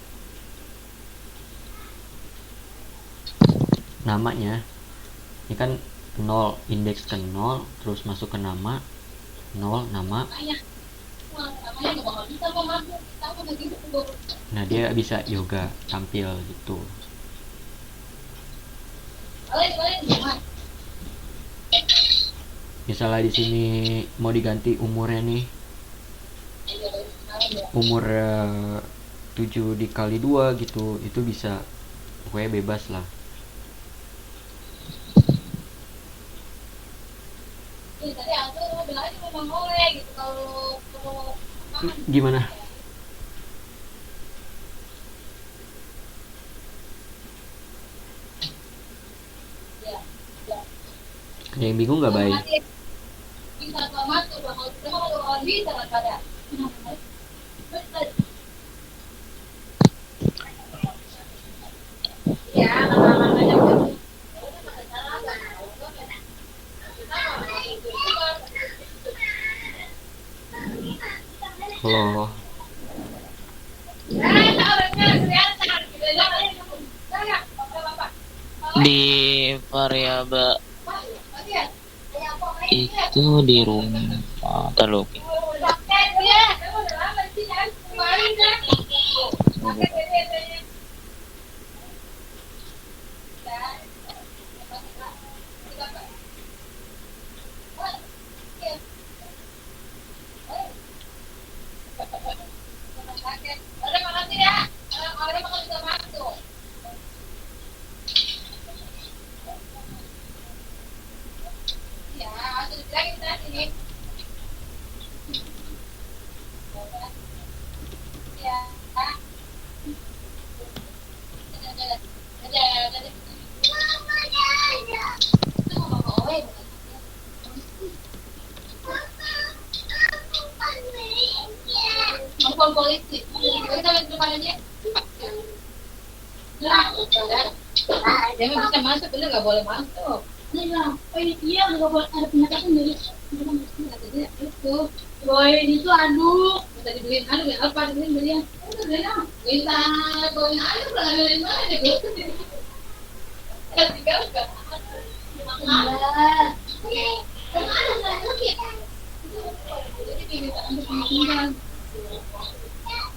namanya ini kan 0, indeks ke 0, terus masuk ke nama 0, nama. Nah dia bisa yoga tampil gitu. Misalnya di sini mau diganti umurnya nih, umur 7 dikali 2 gitu, itu bisa, pokoknya bebas lah. Tadi aku bilangnya memang boleh gitu kalau Gimana? Ada yang bingung nggak, Bay? bisa masuk kalau bisa kan pada ya Kalau Di variabel itu di rumah terlalu polisi kita lihat depan aja dia bisa masuk bener nggak boleh masuk iya nggak boleh ada penyekatan dari itu boy itu aduk bisa dibeliin aduk ya apa dibeliin belian bisa beliin aduk lah beliin mana deh gitu tinggal nggak jadi minta untuk tinggal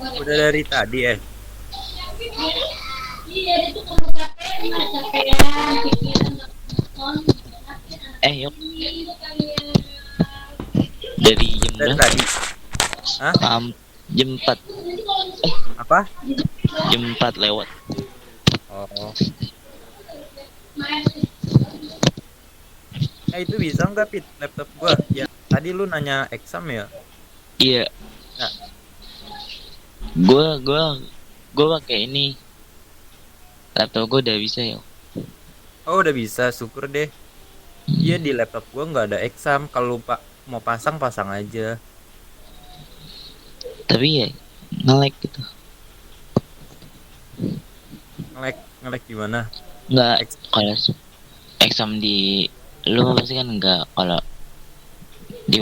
Udah dari tadi Iya, dia tuh kalau capek, nggak capean, pikiran nggak nonton, Yuk, itu kalian. dari jam dari berapa? tadi. Hah? Jam 4. Apa? Jam 4 lewat. Oh. Itu bisa nggak Pit laptop gua? Ya tadi lu nanya exam ya? Iya, Nah, gua pakai ini. Laptop gua udah bisa ya. oh udah bisa, syukur deh. Iya di laptop gua nggak ada exam. Kalau pak mau pasang pasang aja. Tapi ya nge-lag gitu. Ngelek ngelek gimana? Nggak Ex- kalau exam di lu pasti kan nggak, kalau di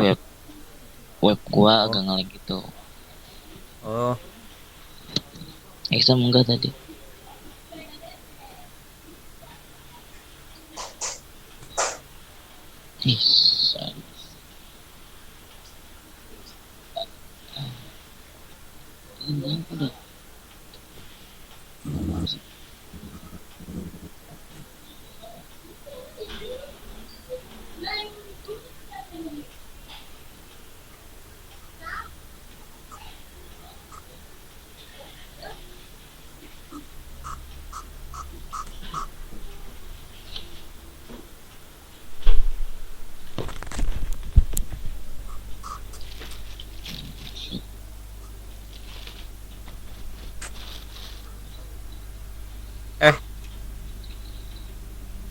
web gua agak nge-lag gitu. Oh, Exam enggak tadi. Ih, ini apa dah?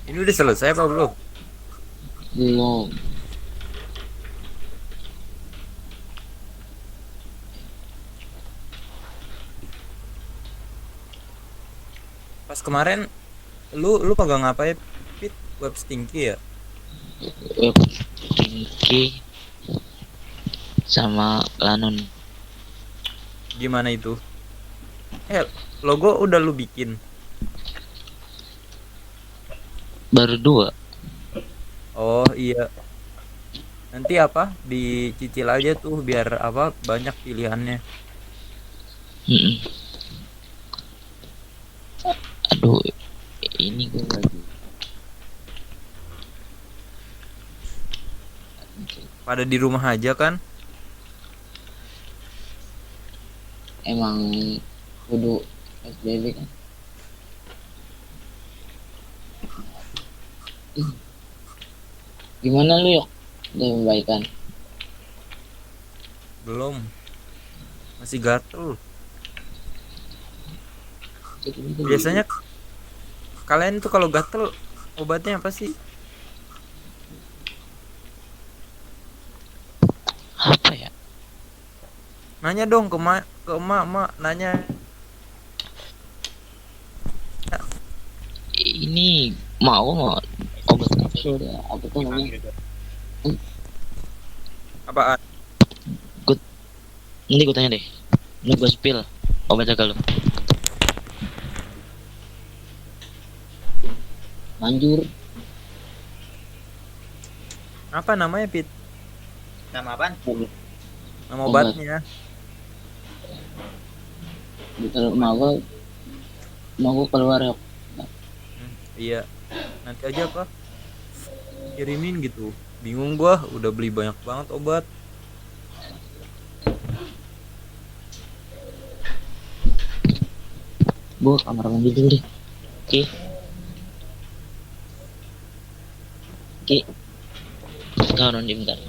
ini udah selesai apa belum? Belum. Pas kemarin lu pegang apa ya? Pit web stinky ya? Web Pinky sama Lanon. Gimana itu? Logo udah lu bikin. Baru 2. Oh iya. Nanti apa? Dicicil aja tuh biar apa banyak pilihannya. Mm-mm. Aduh, ini gue lagi. Pada di rumah aja kan? Emang kudu SBB kan. Gimana lu yuk? Udah membaikan. Belum. Masih gatel. Biasanya kalian tuh kalau gatel obatnya apa sih? Apa ya? Nanya dong ke emak nanya. Ini mau obat kapsul ya? Apa tuh namanya? Apaan? Nanti gue tanya deh. Ini gue spill obat jaga lu. Manjur. Apa namanya Pit? Nama apaan? Nama Obat. obatnya. Betul, mau gue keluar ya. Iya. Nanti aja apa? Kirimin gitu. Bingung gua, udah beli banyak banget obat. Gue kamar mandi dulu deh. Oke. Kau non bentar.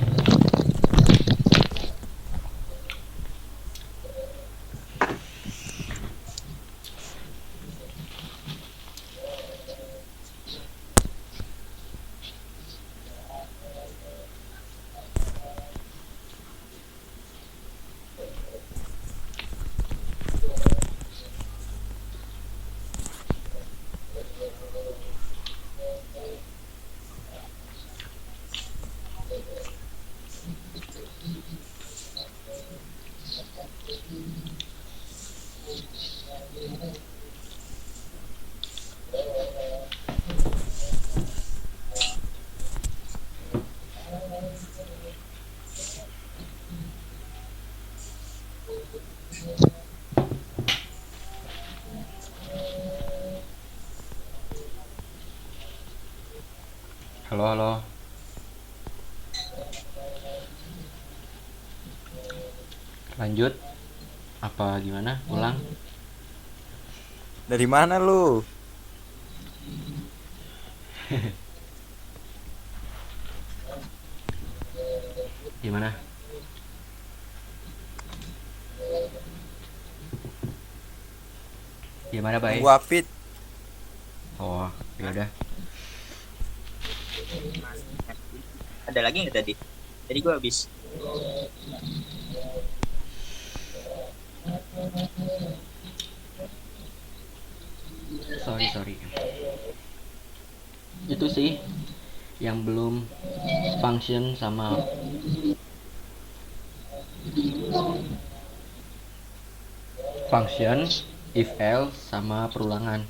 Halo, halo. Lanjut. Apa gimana? Ulang. Dari mana lu? Gimana? Gimana, Bay? Gua Apit. Oh, ya udah. Ada lagi nggak tadi? Tadi gue habis. Sorry. Itu sih yang belum function sama function, if else, sama perulangan.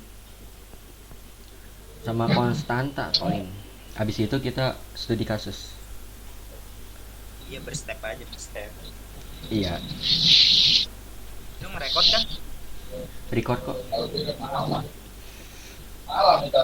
Sama konstanta paling. Habis itu kita studi kasus. Iya berstep aja berstep. Iya, Lu ngerekord kan? record kok. Malam kita